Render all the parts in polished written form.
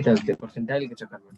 Percentile के चक्कर में।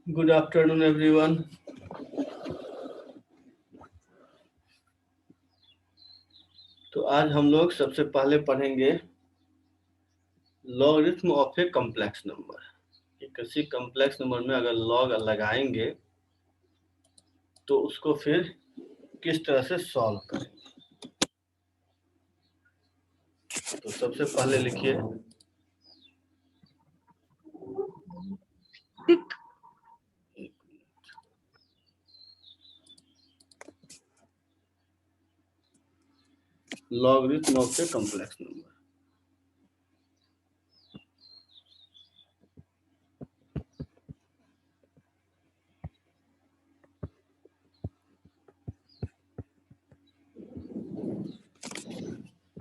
Good afternoon everyone. तो आज हम लोग सबसे पहले पढ़ेंगे logarithm of a complex number. किसी कॉम्प्लेक्स नंबर में अगर लॉग लगाएंगे तो उसको फिर किस तरह से सॉल्व करेंगे। तो सबसे पहले लिखिए logarithm of a complex number.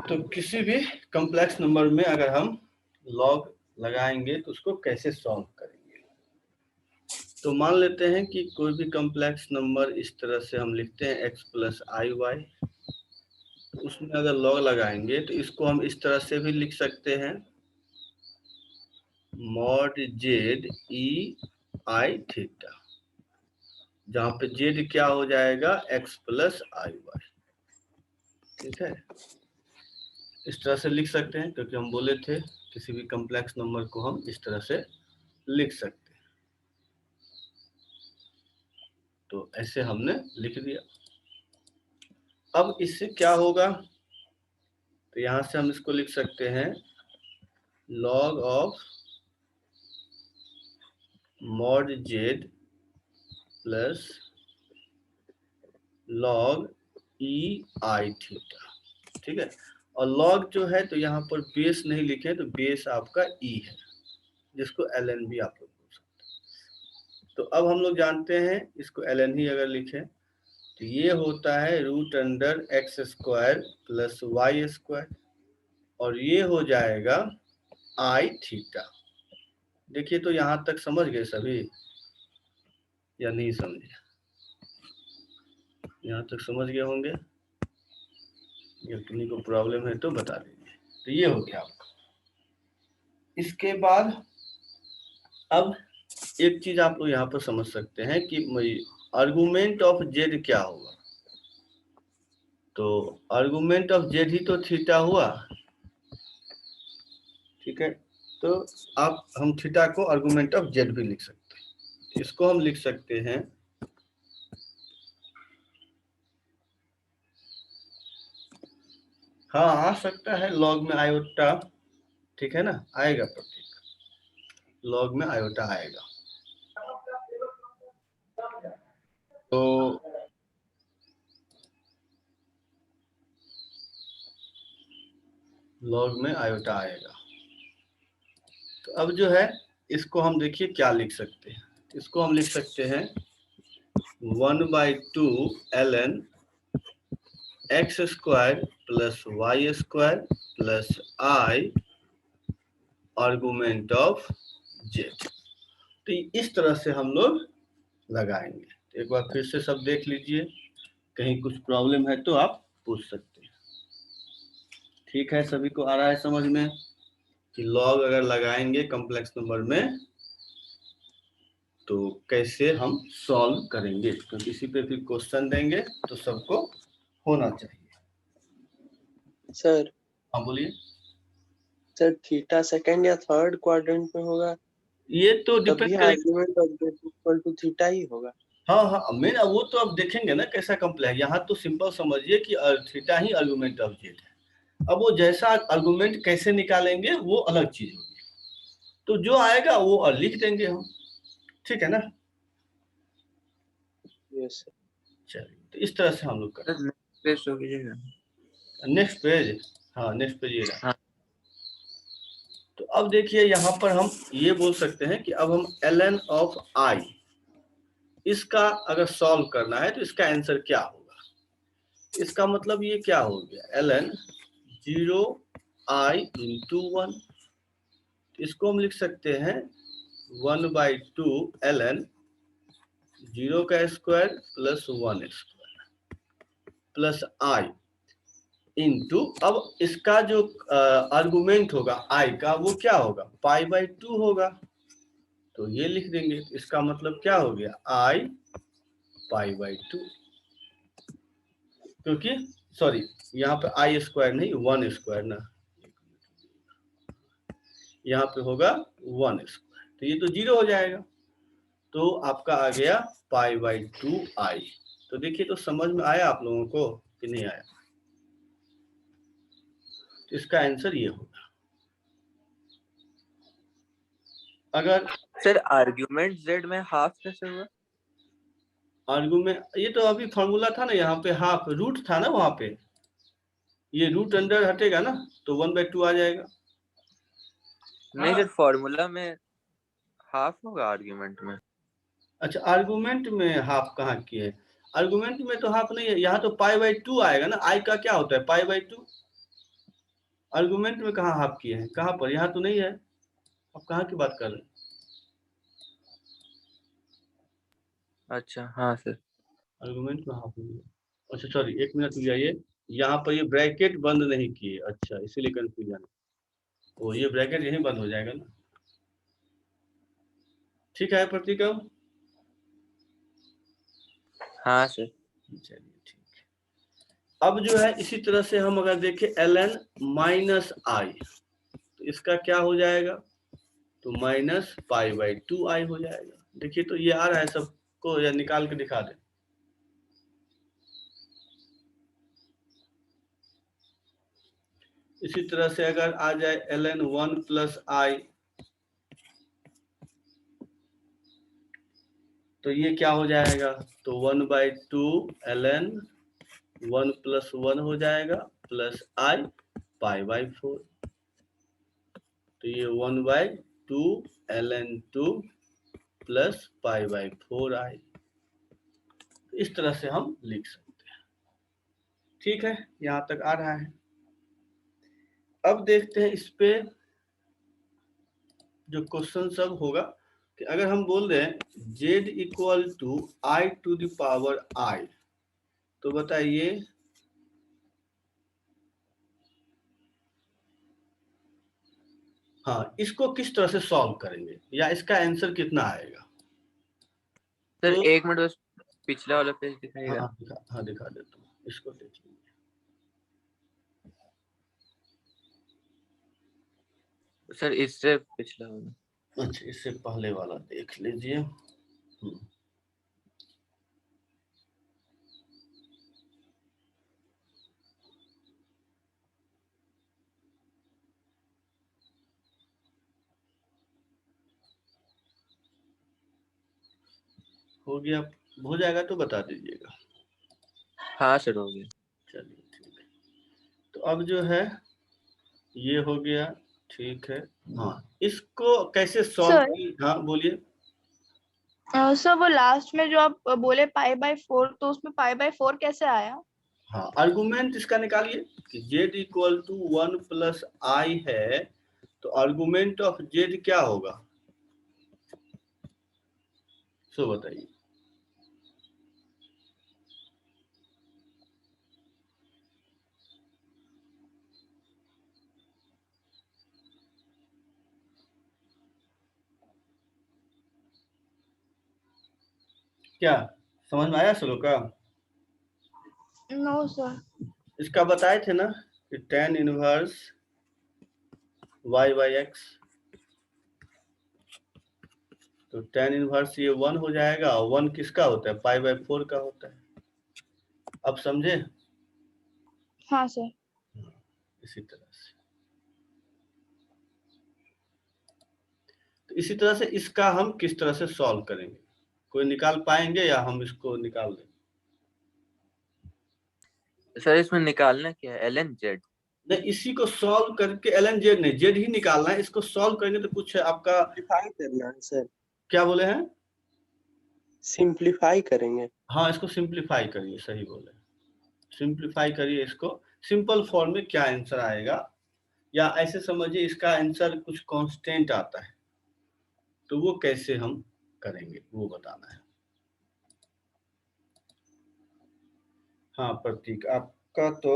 तो किसी भी कॉम्प्लेक्स नंबर में अगर हम लॉग लगाएंगे तो उसको कैसे सॉल्व करेंगे। तो मान लेते हैं कि कोई भी कॉम्प्लेक्स नंबर इस तरह से हम लिखते हैं x प्लस आई वाई। उसमें अगर लॉग लगाएंगे तो इसको हम इस तरह से भी लिख सकते हैं मॉड जेड ई आई थीटा, जहां पे जेड क्या हो जाएगा x प्लस आई वाई। ठीक है, इस तरह से लिख सकते हैं क्योंकि हम बोले थे किसी भी कॉम्प्लेक्स नंबर को हम इस तरह से लिख सकते हैं। तो ऐसे हमने लिख दिया। अब इससे क्या होगा, तो यहां से हम इसको लिख सकते हैं log of mod z plus log e i theta, ठीक है। और log जो है तो यहाँ पर बेस नहीं लिखे, तो बेस आपका e है, जिसको ln भी आप लोग बोल सकते हैं। तो अब हम लोग जानते हैं इसको ln ही अगर लिखें तो ये होता है √x² प्लस y², और ये हो जाएगा i थीटा। देखिए तो यहाँ तक समझ गए सभी या नहीं समझे? यहाँ तक समझ गए होंगे, या किन्हीं को प्रॉब्लम है तो बता दीजिए। तो ये हो गया आपका। इसके बाद अब एक चीज आप लोग यहाँ पर समझ सकते हैं कि आर्गुमेंट ऑफ जेड क्या होगा। तो आर्गुमेंट ऑफ जेड ही तो थीटा हुआ, ठीक है। तो आप हम थीटा को आर्गुमेंट ऑफ जेड भी लिख सकते हैं। इसको हम लिख सकते हैं हाँ आ सकता है लॉग में आयोटा, ठीक है ना, आएगा प्रतीक, लॉग में आयोटा आएगा। तो लॉग में आयोटा आएगा। तो अब जो है इसको हम देखिए क्या लिख सकते हैं, इसको हम लिख सकते हैं 1/2 ln x² plus y² plus i argument of Z. तो इस तरह से हम लोग लगाएंगे। तो एक बार फिर से सब देख लीजिए, कहीं कुछ प्रॉब्लम है तो आप पूछ सकते हैं। ठीक है, सभी को आ रहा है समझ में कि लॉग अगर लगाएंगे कॉम्प्लेक्स नंबर में तो कैसे हम सॉल्व करेंगे, क्योंकि इसी पे फिर क्वेश्चन देंगे तो सबको होना चाहिए। सर हाँ बोलिए। सर थीटा सेकंड या थर्ड क्वाड्रेंट में होगा, ये तो तब भी डिपेंड करेगा। Argument of Z equal to theta ही होगा। हाँ हाँ मेन वो तो अब देखेंगे ना कैसा कॉम्प्लेक्स। यहाँ तो सिंपल समझिए कि theta he argument of Z है। अब वो जैसा आर्गुमेंट कैसे निकालेंगे वो अलग चीज होगी, तो जो आएगा वो लिख देंगे हम, ठीक है ना। Yes sir. चलिए तो इस तरह से हम लोग करें। नेक्स्ट हो कीजिएगा। नेक्स्ट पेज, हाँ नेक्स्ट पेज ये रहा। हाँ। तो अब देखिए यहाँ पर हम ये बोल सकते हैं कि अब हम ln ऑफ i इसका अगर सॉल्व करना है तो इसका आंसर क्या होगा। इसका मतलब ये क्या हो गया, ln 0i × 1। इसको हम लिख सकते हैं 1/2 ln 0² plus 1² plus i into, अब इसका जो आर्गुमेंट होगा i का वो क्या होगा, π/2 होगा। तो ये लिख देंगे, इसका मतलब क्या हो गया, i π/2, क्योंकि सॉरी यहाँ पे i² नहीं 1² ना, यहाँ पे होगा 1², तो ये तो 0 हो जाएगा। तो आपका आ गया π/2 i। तो देखिए तो समझ में आया आप लोगों को कि नहीं आया। तो इसका आंसर ये होगा। अगर सर आर्ग्यूमेंट जेड में हाफ कैसे हुआ? आर्गुमेंट, ये तो अभी फॉर्मूला था ना, यहाँ पे हाफ रूट था ना, वहां पे ये रूट अंडर हटेगा ना तो 1/2 आ जाएगा। नहीं सर, फॉर्मूला में हाफ होगा आर्ग्यूमेंट में। अच्छा आर्गुमेंट में हाफ कहाँ की है, आर्गुमेंट में तो हाफ नहीं है, यहाँ तो π/2 आएगा ना। i का क्या होता है π/2, आर्गुमेंट में कहाँ हाफ किए हैं, कहाँ पर, यहाँ तो नहीं है। आप कहाँ की बात कर रहे हैं? अच्छा हाँ सर। आर्गुमेंट में हाफ नहीं है। अच्छा सॉरी एक मिनट रुक जाइए, यहाँ पर ये ब्रैकेट बंद नहीं किए, अच्छा इसीलिए कंफ्यूजन। वो ये ब्रैकेट यहीं बंद हो जाएगा ना। ठीक है प्रतीक, हाँ सर। चलिए ठीक है। अब जो है इसी तरह से हम अगर देखें ln -i तो इसका क्या हो जाएगा, तो -π/2 i हो जाएगा। देखिए तो ये आ रहा है सबको, या निकाल के दिखा दें। इसी तरह से अगर आ जाए ln 1 प्लस आई, तो ये क्या हो जाएगा, तो 1/2 ln 1 प्लस 1 हो जाएगा प्लस आई π/4। तो ये 1/2 ln 2 प्लस π/4 आई। इस तरह से हम लिख सकते हैं। ठीक है, यहां तक आ रहा है। अब देखते हैं इस पे जो क्वेश्चन सब होगा कि अगर हम बोल रहे हैं z equal to I to the power I, तो बताइए हाँ इसको किस तरह से सॉल्व करेंगे या इसका आंसर कितना आएगा। सर तो एक मिनट बस पिछला वाला पेज दिखाइएगा। हाँ दिखा देता हूँ, इसको देख लीजिए। सर इससे पिछला वाला। अच्छा, इससे पहले वाला देख लीजिए। हो गया, हो जाएगा तो बता दीजिएगा। हाँ सर हो गया। चलिए ठीक है, तो अब जो है ये हो गया। ठीक है, हाँ इसको कैसे सॉल्व सर की, हाँ बोलिए। सर वो लास्ट में जो आप बोले π/4, तो उसमें π/4 कैसे आया? हाँ आर्गुमेंट इसका निकालिए कि z इक्वल टू 1 प्लस आई है, तो आर्गुमेंट ऑफ z क्या होगा, सो बताइए। क्या समझ में आया श्लोक का? No sir. इसका बताए थे ना कि tan इनवर्स y/x, तो tan इनवर्स ये 1 हो जाएगा, और 1 किसका होता है, π/4 का होता है। अब समझे? हाँ सर। इसी तरह से, तो इसी तरह से इसका हम किस तरह से सॉल्व करेंगे, कोई निकाल पाएंगे या हम इसको निकाल दें? सर इसमें निकालना क्या है, ln z? नहीं, इसी को सॉल्व करके ln z नहीं, z ही निकालना है। इसको सॉल्व करेंगे तो कुछ आपका सिंप्लीफाई करना है सर, क्या बोले हैं, सिंप्लीफाई करेंगे। हाँ इसको सिंप्लीफाई करिए, सही बोले, सिंप्लीफाई करिए इसको। सिंपल फॉर्म में क्या आंसर आएगा, या ऐसे समझिए इसका आंसर कुछ कांस्टेंट आता है, तो वो कैसे हम करेंगे वो बताना है। हाँ प्रतीक आपका तो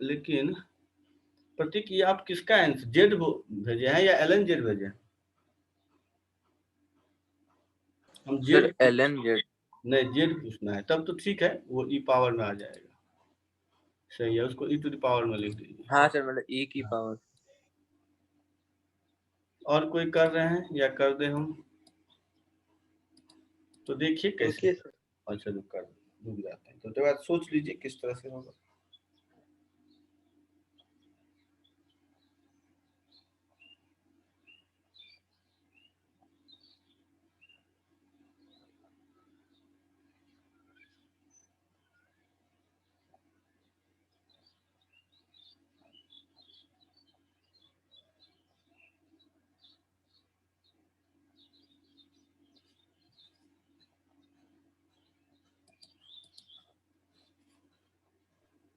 लेकिन प्रतीक ये आप किसका आंसर जेड भेजे हैं या ln z भेजे हैं? हम सर जेड ln z। नहीं, जेड पूछना है, तब तो ठीक है, वो ई पावर में आ जाएगा। सही है, उसको ई टू द पावर में लिख दीजिए। हाँ सर मतलब e की पावर। और कोई कर रहे हैं या कर दे हम, तो देखिए कैसे। रुकिए सर, अच्छा रुक जाते हैं, तो उसके बाद सोच लीजिए किस तरह से होगा।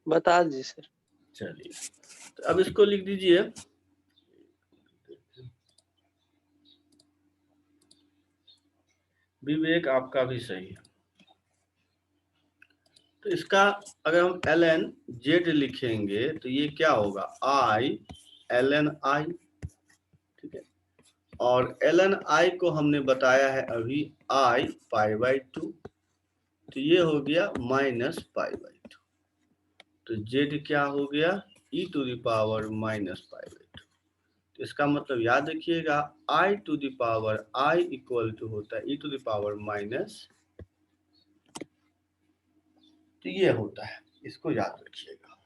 बता दीजिए सर। चलिए, तो अब इसको लिख दीजिए। विवेक आपका भी सही है। तो इसका अगर हम ln z लिखेंगे तो ये क्या होगा, i ln i, ठीक है, और ln i को हमने बताया है अभी i π/2, तो ये हो गया -π/2, तो z क्या हो गया, e टू द पावर -π/2। तो इसका मतलब याद रखिएगा, i to the power i equal to होता है e to the power minus, तो ये होता है, इसको याद रखिएगा।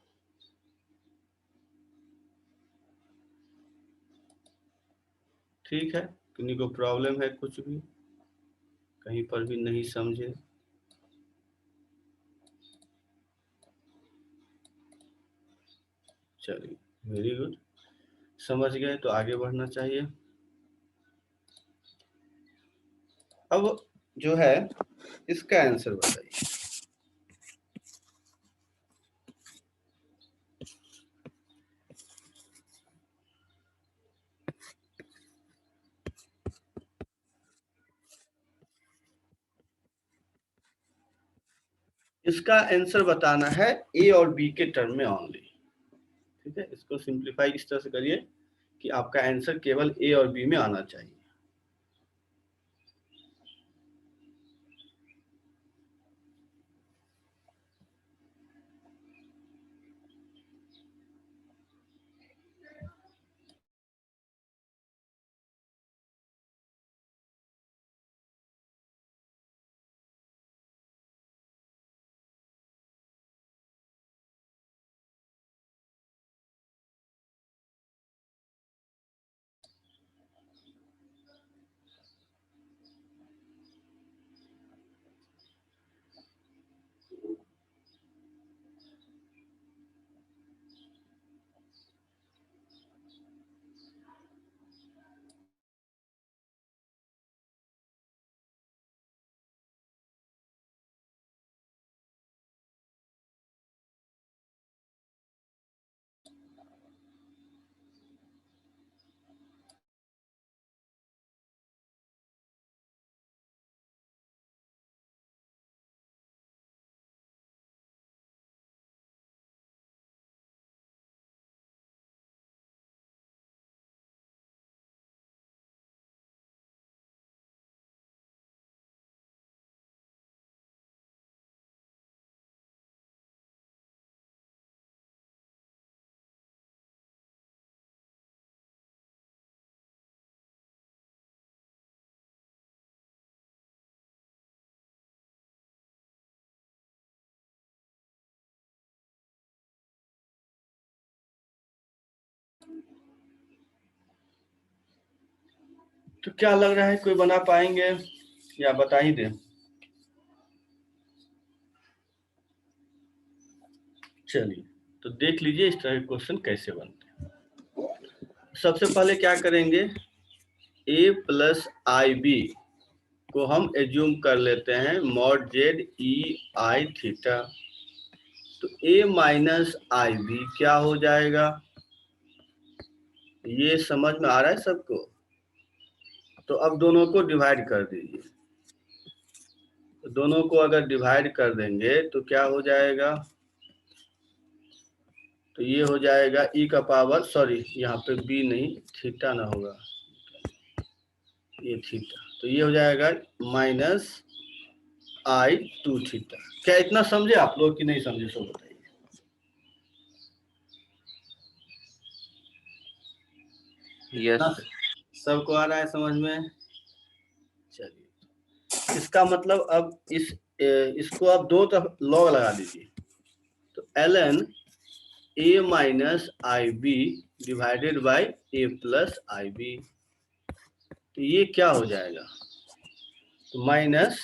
ठीक है, किन्हीं को प्रॉब्लम है कुछ भी, कहीं पर भी नहीं समझे? चलिए, वेरी गुड, समझ गए तो आगे बढ़ना चाहिए। अब जो है इसका आंसर बताइए। इसका आंसर बताना है ए और बी के टर्म में ओनली। ठीक है, इसको सिंप्लीफाई इस तरह से करिए कि आपका आंसर केवल ए और बी में आना चाहिए। तो क्या लग रहा है, कोई बना पाएंगे या बता ही दें? चलिए, तो देख लीजिए इस तरह के क्वेश्चन कैसे बनते हैं। सबसे पहले क्या करेंगे, a प्लस आई बी को हम एज्यूम कर लेते हैं मॉड जेड ई आई थीटा। तो a माइनस आई बी क्या हो जाएगा, ये समझ में आ रहा है सबको? तो अब दोनों को डिवाइड कर दीजिए। तो दोनों को अगर डिवाइड कर देंगे तो क्या हो जाएगा, तो ये हो जाएगा e का पावर, सॉरी यहाँ पे b नहीं, थीटा ना होगा, ये थीटा, तो ये हो जाएगा माइनस आई टू थीटा। क्या इतना समझे आप लोग कि नहीं समझे, सो बताइए। यस सबको आ रहा है समझ में? चलिए, इसका मतलब अब इसको आप दो तरफ लॉग लगा दीजिए। तो ln a minus i b divided by a plus i b, तो ये क्या हो जाएगा, तो माइनस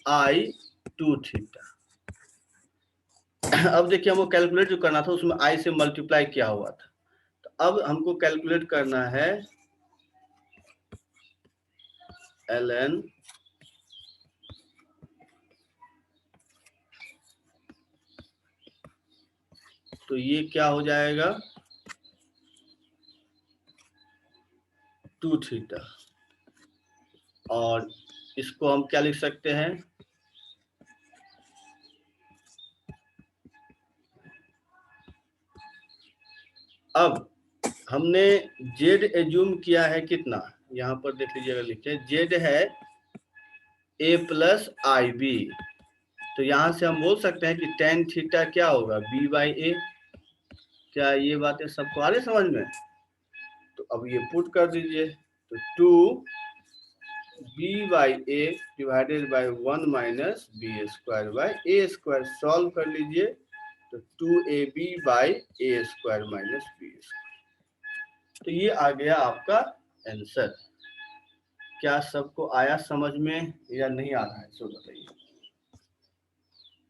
आई टू थीटा। अब देखिए, हमको कैलकुलेट जो करना था उसमें i से मल्टीप्लाई किया हुआ था, तो अब हमको कैलकुलेट करना है ln तो ये क्या हो जाएगा, टू थीटा, और इसको हम क्या लिख सकते हैं, अब हमने जेड एज्यूम किया है कितना, यहाँ पर देख लीजिएगा, लिखे जेड है ए प्लस आई बी, तो यहाँ से हम बोल सकते हैं कि टेन थीटा क्या होगा, बी बाई ए। क्या ये बातें सबको आ रही समझ में? तो अब ये पुट कर दीजिए, तो two b by a divided by one minus b square by a square, solve कर लीजिए, तो two a b by a square minus b square, तो ये आ गया आपका आंसर। क्या सबको आया समझ में या नहीं आ रहा है, सो बताइए।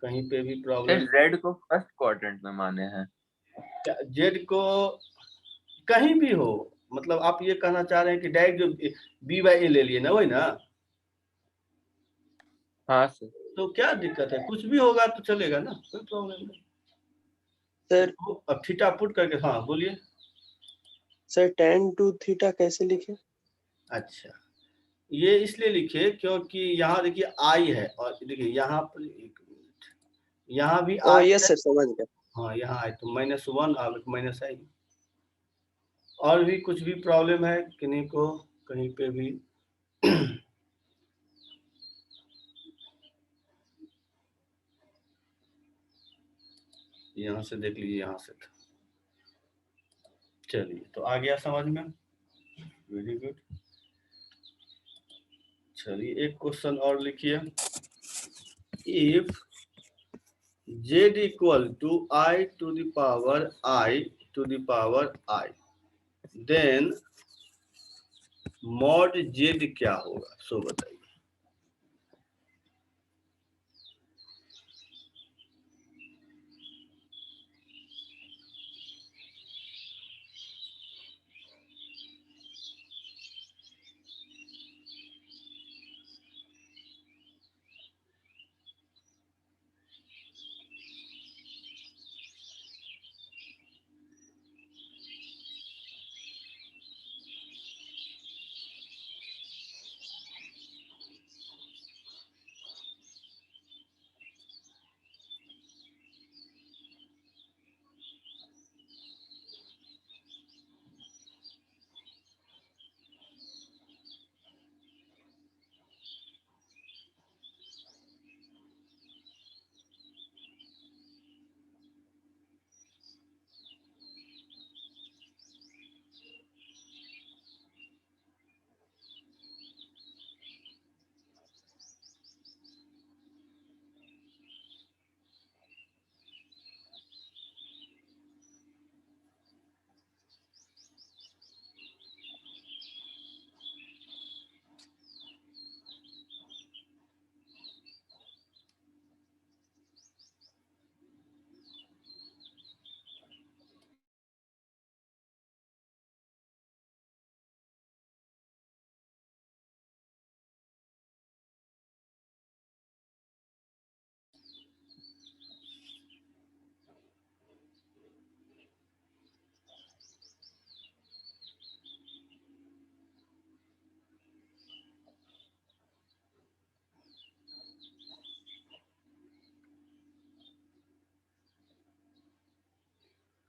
कहीं पे भी प्रॉब्लम? जेड को फर्स्ट क्वाड्रेंट में माने हैं। जेड को कहीं भी हो, मतलब आप ये कहना चाह रहे हैं कि डायरेक्ट जो बी बाई ए ले लिए ना, वही ना? हाँ सर। तो क्या दिक्कत है, कुछ भी होगा तो चलेगा ना, कोई प्रॉब्लम नहीं। सर तो अब थीटा पुट करके, हाँ बोलिए। सर tan to थीटा कैसे लिखे? अच्छा, ये इसलिए लिखे क्योंकि यहाँ देखिए आई है, और देखिए यहाँ पर एक मिनट, यहाँ भी ओ आई यस है। सर, समझ गया। हाँ यहाँ आई तो -1 और माइनस आई। और भी कुछ भी प्रॉब्लम है किन्हीं को कहीं पे भी? यहाँ से देख लीजिए, यहाँ से था। चलिए, तो आ गया समझ में, वेरी गुड। चलिए एक क्वेश्चन और लिखिए। If z equal to I to the power I to the power I, then mod z क्या होगा, सो बताइए।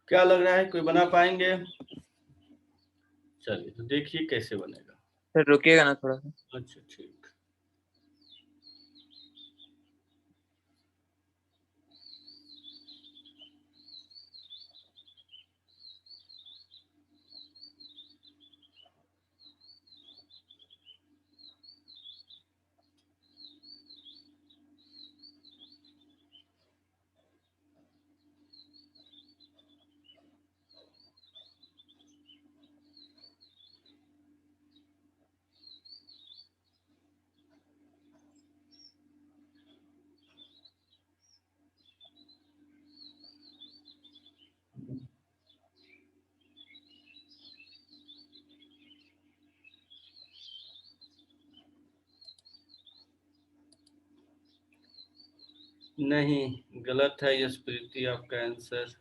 क्या लग रहा है, कोई बना पाएंगे? चलिए तो देखिए कैसे बनेगा। सर रुकिएगा ना थोड़ा सा। अच्छा ठीक। नहीं, गलत है यशप्रीति आपका आंसर।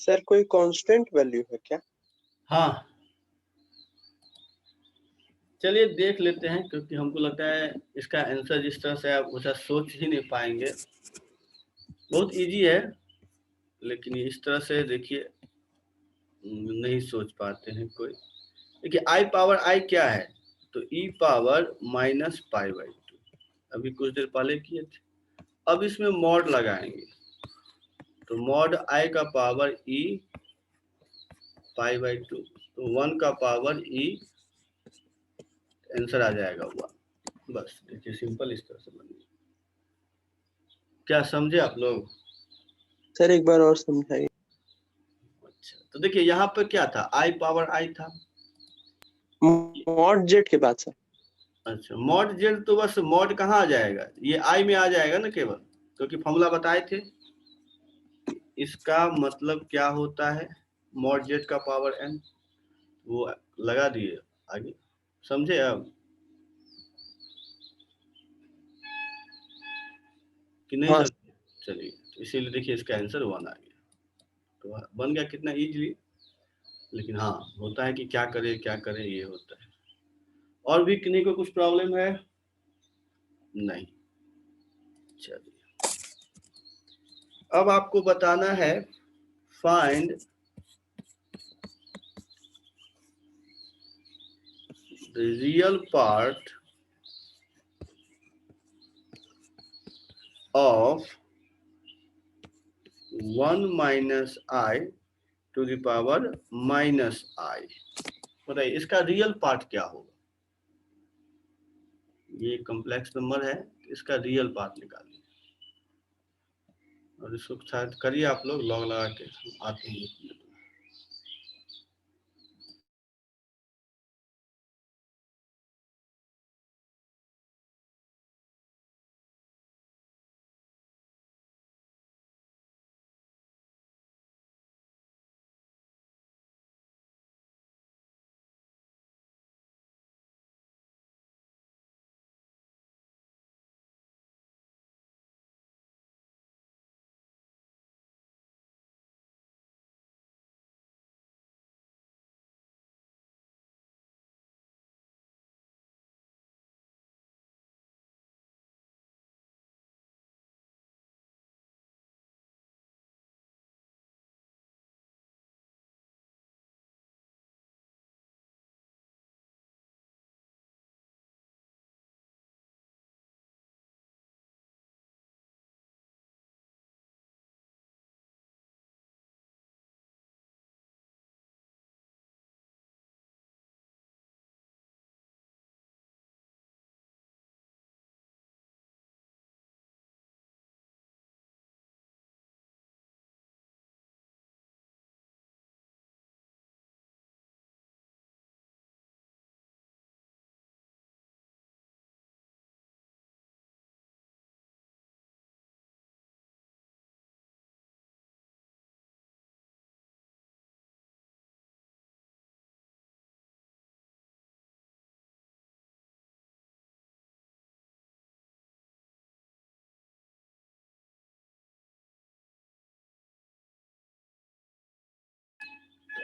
सर कोई कांस्टेंट वैल्यू है क्या? हाँ, चलिए देख लेते हैं, क्योंकि हमको लगता है इसका आंसर जिस तरह से आप उसे सोच ही नहीं पाएंगे। बहुत इजी है, लेकिन इस तरह से देखिए नहीं सोच पाते हैं कोई। देखिए आई पावर आई क्या है, तो ई पावर माइनस पाई बाई 2, अभी कुछ देर पहले किए थे। अब इसमें मॉड लगाएंगे, तो मॉड आई का पावर ई पाई बाई 2, तो 1 का पावर ई, आंसर आ जाएगा 1। बस देखिए सिंपल इस तरह से बन गया। क्या समझे आप लोग? सर एक बार और समझाइए। अच्छा, तो देखिए यहाँ पे क्या था, आई पावर आई था। मॉड जेड के बाद सर। अच्छा, मॉड जेड तो बस मॉड कहाँ आ जाएगा, ये आई में आ जाएगा ना केवल, क्योंकि फॉर्मूला बताए थे। इसका मतलब क्या होता है, मॉड जेड का पावर एन, वो लगा दिए आगे। समझे अब कि नहीं हाँ समझे? चलिए, तो इसीलिए देखिए इसका आंसर 1 आ गया। तो बन गया कितना इजीली। लेकिन हाँ, होता है कि क्या करें ये होता है। और भी किन्हीं को कुछ प्रॉब्लम है? नहीं। चलिए, अब आपको बताना है find the real part of 1 minus I to the power minus I. बताइए इसका रियल पार्ट क्या होगा। ये कॉम्प्लेक्स नंबर है, इसका रियल पार्ट निकालिए, और इसको शायद करिए आप लोग लॉग लगा के आते हैं।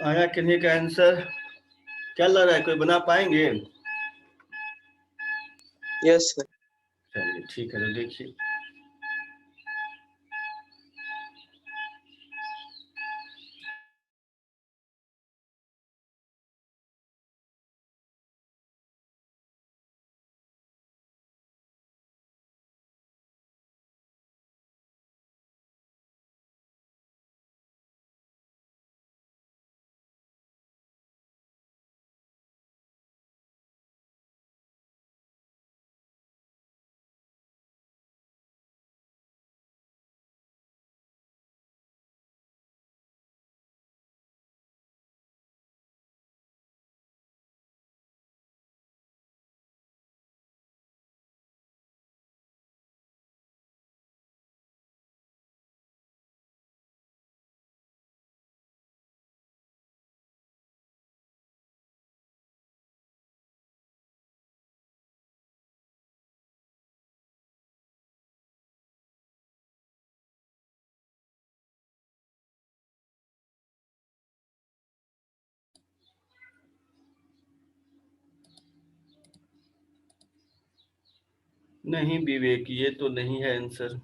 आया किन्हीं का आंसर? क्या लग रहा है, कोई बना पाएंगे? Yes sir. चलिए ठीक है, तो देखिए नहीं विवेक, ये तो नहीं है आंसर।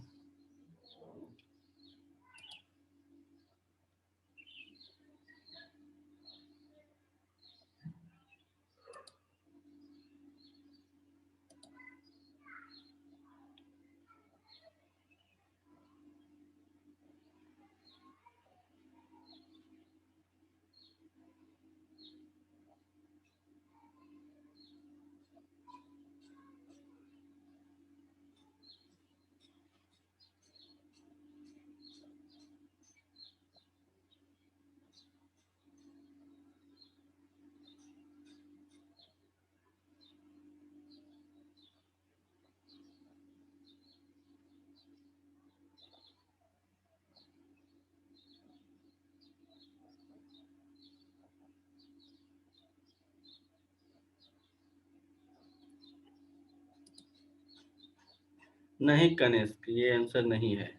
नहीं कनिष्क, ये आंसर नहीं है।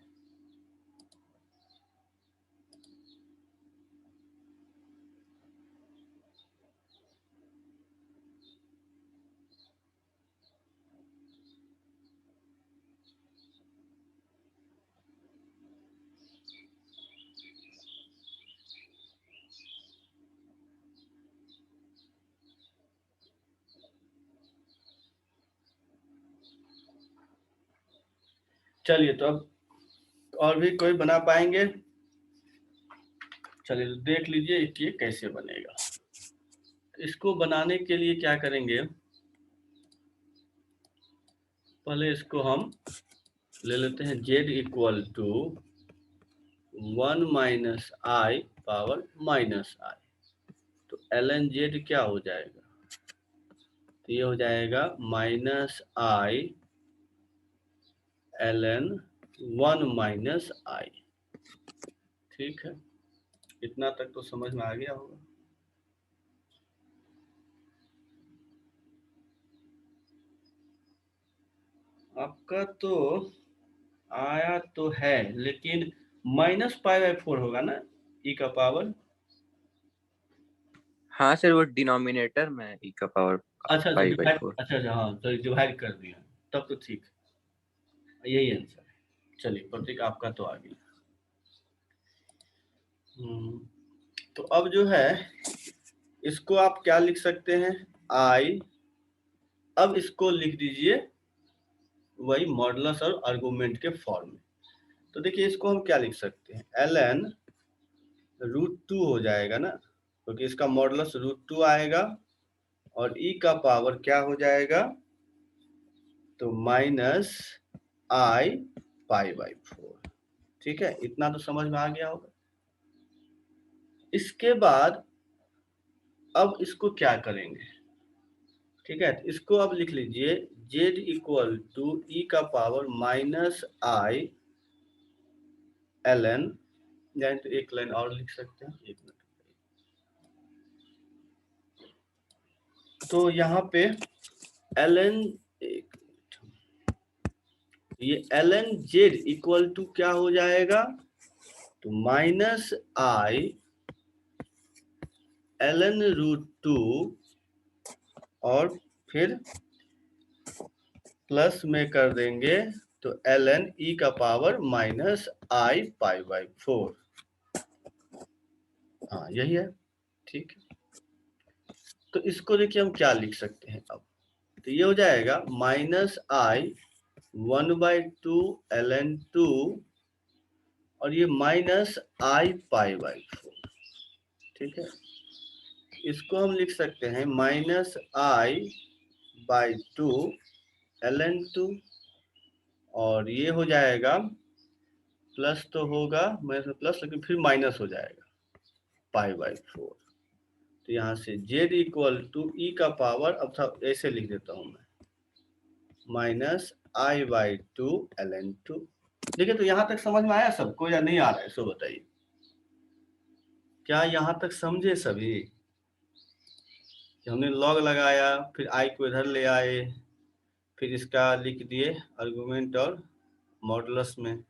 चलिए तो अब और भी कोई बना पाएंगे? चलिए तो देख लीजिए कि ये कैसे बनेगा। इसको बनाने के लिए क्या करेंगे, पहले इसको हम ले लेते हैं z equal to 1 minus I power minus I. तो ln z क्या हो जाएगा, तो ये हो जाएगा माइनस आई ln 1 माइनस आई। ठीक है, इतना तक तो समझ में आ गया होगा। आपका तो आया तो है, लेकिन माइनस पाई बाई 4 होगा ना e का पावर। हाँ सर, वो डिनोमिनेटर में e का पावर अच्छा पाई बाई डिवाइड, 4। अच्छा हाँ, तो डिवाइड कर दिया, तब तो ठीक, यही आंसर है। चलिए प्रतीक आपका तो आ गया। तो अब जो है इसको आप क्या लिख सकते हैं, आई। अब इसको लिख दीजिए वही मॉडुलस और आर्गुमेंट के फॉर्म में। तो देखिए इसको हम क्या लिख सकते हैं, ln √2 हो जाएगा ना, क्योंकि तो इसका मॉडुलस √2 आएगा और e का पावर क्या हो जाएगा, तो माइनस आई पाई बाई 4। ठीक है, इतना तो समझ में आ गया होगा। इसके बाद अब इसको क्या करेंगे, ठीक है, तो इसको अब लिख लीजिए z इक्वल टू e का पावर माइनस आई ln, यानी तो एक लाइन और लिख सकते हैं, एक मिनट। तो यहाँ पे ln, ये ln z इक्वल टू क्या हो जाएगा, तो माइनस आई ln √2 और फिर प्लस में कर देंगे तो ln e का power minus I pi by 4। हाँ यही है, ठीक है। तो इसको देखिए हम क्या लिख सकते हैं अब, तो ये हो जाएगा माइनस आई 1/2 ln 2 और ये माइनस आई पाई बाई 4। ठीक है, इसको हम लिख सकते हैं माइनस आई बाई 2 ln 2 और ये हो जाएगा प्लस तो होगा, माइनस प्लस, लेकिन फिर माइनस हो जाएगा पाई बाई 4। तो यहाँ से z इक्वल टू e का पावर, अब ऐसे लिख देता हूँ मैं, माइनस आई बाई 2 ln 2। देखिए तो यहाँ तक समझ में आया सबको या नहीं आ रहा है, सो बताइए, क्या यहाँ तक समझे सभी कि हमने लॉग लगाया, फिर आई को इधर ले आए, फिर इसका लिख दिए आर्गुमेंट और मॉडुलस में,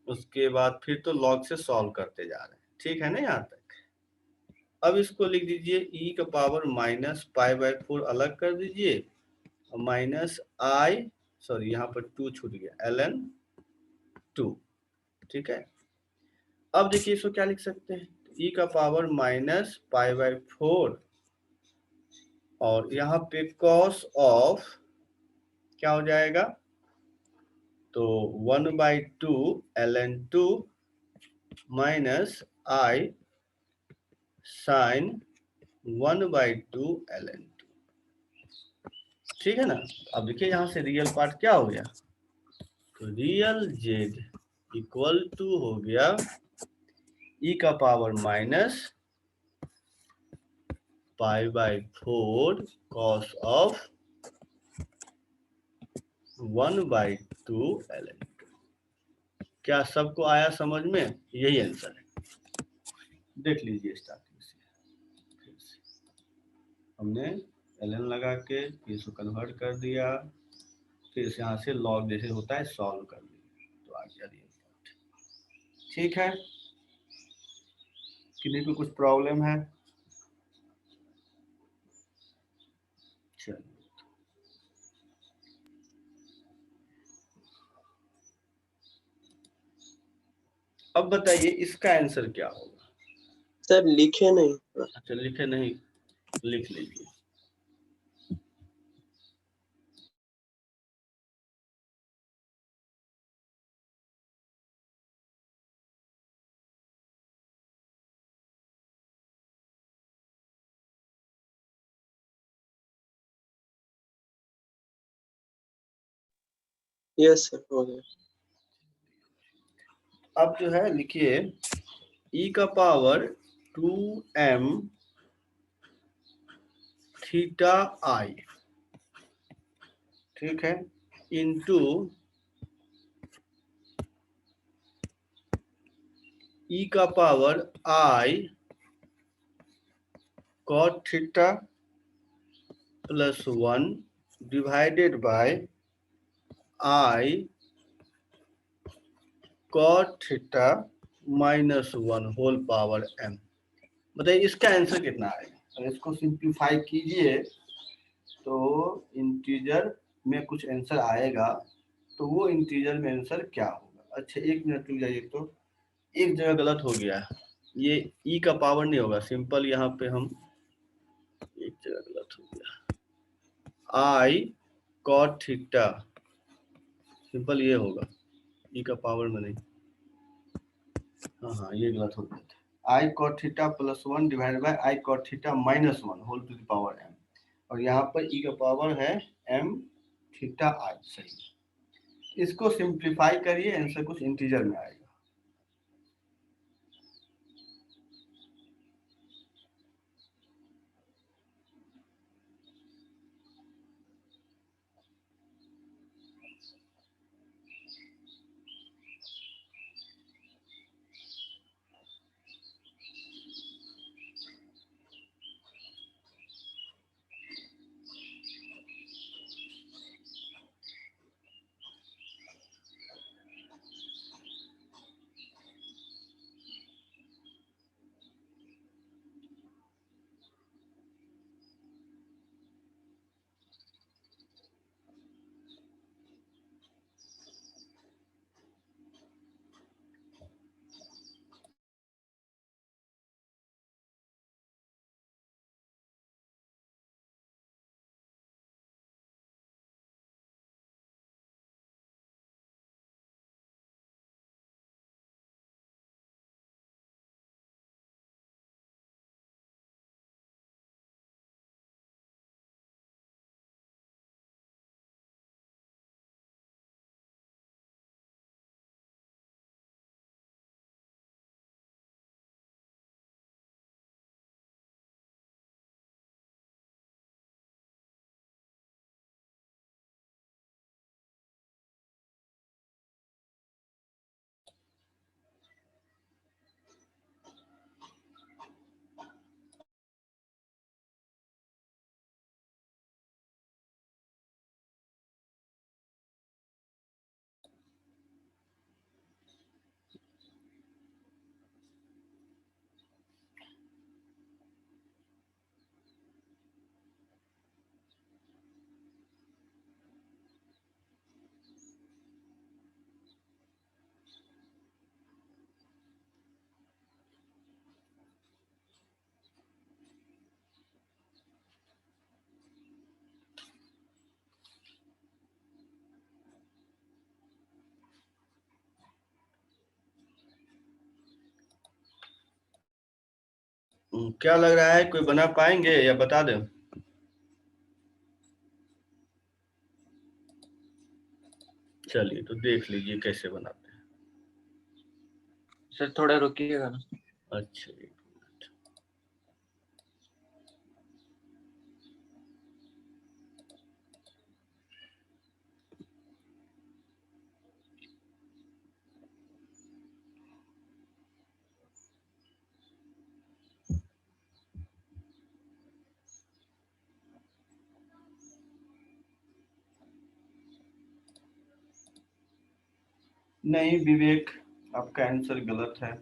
उसके बाद फिर तो लॉग से सॉल्व करते जा रहे हैं। ठीक है ना यहाँ तक। अब इसको लिख दीजिए e का पावर माइनस पाई बाई 4 अलग कर दीजिए और माइनस आई सॉरी यहाँ पर 2 छूट गया, ln 2, ठीक है। अब देखिए इसको क्या लिख सकते हैं, e का पावर माइनस π/4 और यहाँ पे cos ऑफ क्या हो जाएगा, तो 1/2 ln 2 minus i sin 1/2 ln 2, ठीक है ना। अब देखिए यहाँ से रियल पार्ट क्या हो गया, तो रियल z इक्वल टू हो गया e का power minus π/4 cos of 1/2 ln 2। क्या सबको आया समझ में, यही आंसर है। देख लीजिए स्टार्टिंग से हमने ln लगा के फिर इसको कन्वर्ट कर दिया, फिर यहाँ से लॉग जैसे होता है सॉल्व कर दिया, तो आ गया रियल पार्ट। ठीक है, किसी को कुछ प्रॉब्लम है? चलिए अब बताइए इसका आंसर क्या होगा। सर लिखे नहीं। अच्छा लिखे नहीं, लिख लीजिए। यस सर हो गया। अब जो है लिखिए e का पावर 2m थीटा i, ठीक है, इंटू e का power i cot theta plus 1 divided by i cot theta minus 1 whole power m। बताइए इसका आंसर कितना आएगा। अगर इसको सिंप्लीफाई कीजिए तो इंटीजर में कुछ आंसर आएगा, तो वो इंटीजर में आंसर क्या होगा। अच्छा एक मिनट रुक जाइए, तो एक जगह गलत हो गया, ये e का पावर नहीं होगा, सिंपल यहाँ पे हम एक जगह गलत हो गया, i cot थीटा, सिंपल ये होगा, e का पावर में नहीं, हाँ ये गलत हो गया था, i cot theta plus 1 divide by i cot theta minus 1 whole to the power m, और यहाँ पर e का पावर है m थीटा i, सही। इसको सिंप्लीफाई करिए, आंसर कुछ इंटीजर में आएगा। क्या लग रहा है, कोई बना पाएंगे या बता दें? चलिए तो देख लीजिए कैसे बनाते हैं। सर थोड़ा रुकिएगा ना। अच्छा, एक मिनट। नहीं विवेक, आपका आंसर गलत है।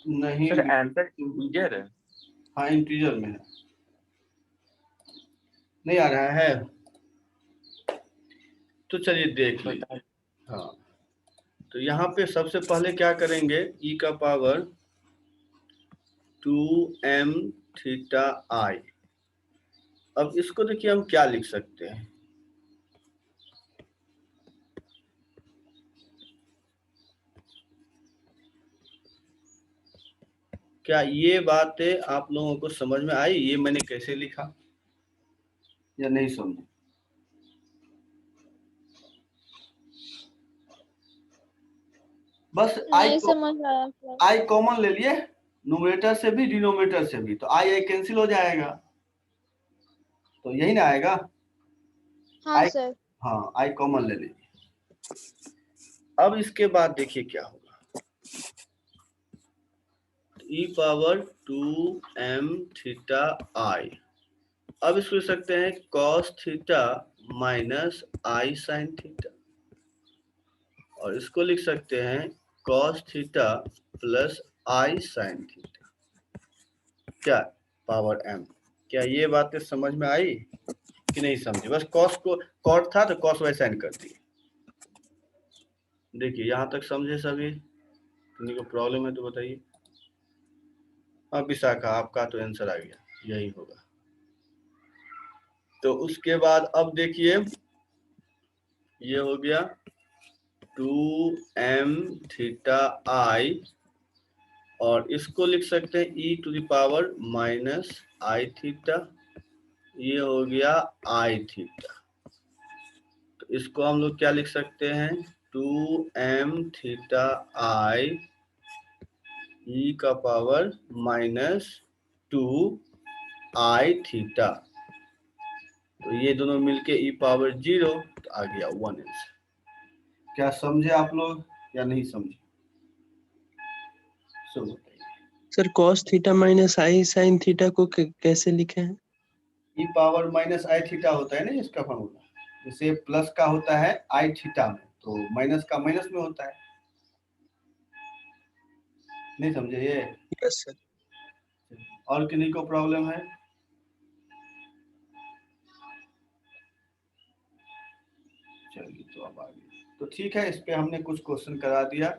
नहीं सर आंसर इंटीजर है। हाँ इंटीजर में है। नहीं आ रहा है तो चलिए देख लीजिए। हाँ तो यहाँ पे सबसे पहले क्या करेंगे, e का पावर 2m थीटा i। अब इसको देखिए हम क्या लिख सकते हैं, क्या ये बातें आप लोगों को समझ में आई? ये मैंने कैसे लिखा या नहीं समझे? बस आई कॉमन ले लिए, न्यूमरेटर से भी डिनोमिनेटर से भी, तो आई कैंसिल हो जाएगा, तो यही ना आएगा। हाँ सर। हाँ आई कॉमन ले लीजिए। अब इसके बाद देखिए क्या होगा, e power 2m theta i। अब इसको लिख सकते हैं cos theta minus i sine theta, और इसको लिख सकते हैं cos theta plus i sine theta, क्या पावर m। क्या ये बातें समझ में आई कि नहीं समझे? बस cos को cot था तो cos y साइन कर दिए। देखिए यहाँ तक समझे सभी? किसी को प्रॉब्लम है तो बताइए। हाँ विशाखा, आपका तो आंसर आ गया, यही होगा। तो उसके बाद अब देखिए ये हो गया 2m थीटा i, और इसको लिख सकते हैं e to the power minus i theta, ये हो गया i थीटा। तो इसको हम लोग क्या लिख सकते हैं, 2m थीटा i e का पावर माइनस 2i थीटा, तो ये दोनों मिलके e पावर 0, तो आ गया 1 आंसर। क्या समझे आप लोग या नहीं समझे? सर cos थीटा माइनस आई साइन थीटा को कैसे लिखे हैं? e पावर माइनस आई थीटा होता है ना इसका फॉर्मूला, जैसे प्लस का होता है आई थीटा में, तो माइनस का माइनस में होता है। नहीं समझे ये? Yes sir. और किन्हीं को प्रॉब्लम है? चलिए तो अब आगे, तो ठीक है, इस पे हमने कुछ क्वेश्चन करा दिया।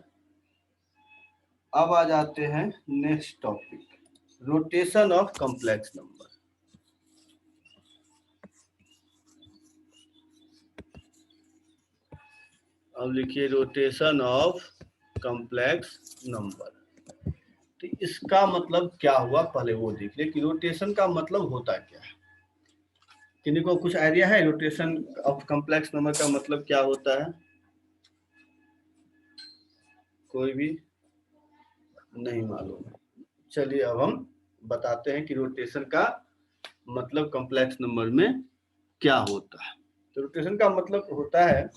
अब आ जाते हैं next topic, rotation of complex number. अब लिखिए रोटेशन ऑफ कॉम्प्लेक्स नंबर। तो इसका मतलब क्या हुआ, पहले वो देख ले कि रोटेशन का मतलब होता क्या है। किसी को कुछ आइडिया है रोटेशन ऑफ कॉम्प्लेक्स नंबर का मतलब क्या होता है? कोई भी नहीं मालूम है? चलिए अब हम बताते हैं कि रोटेशन का मतलब कॉम्प्लेक्स नंबर में क्या होता है। तो रोटेशन का मतलब होता है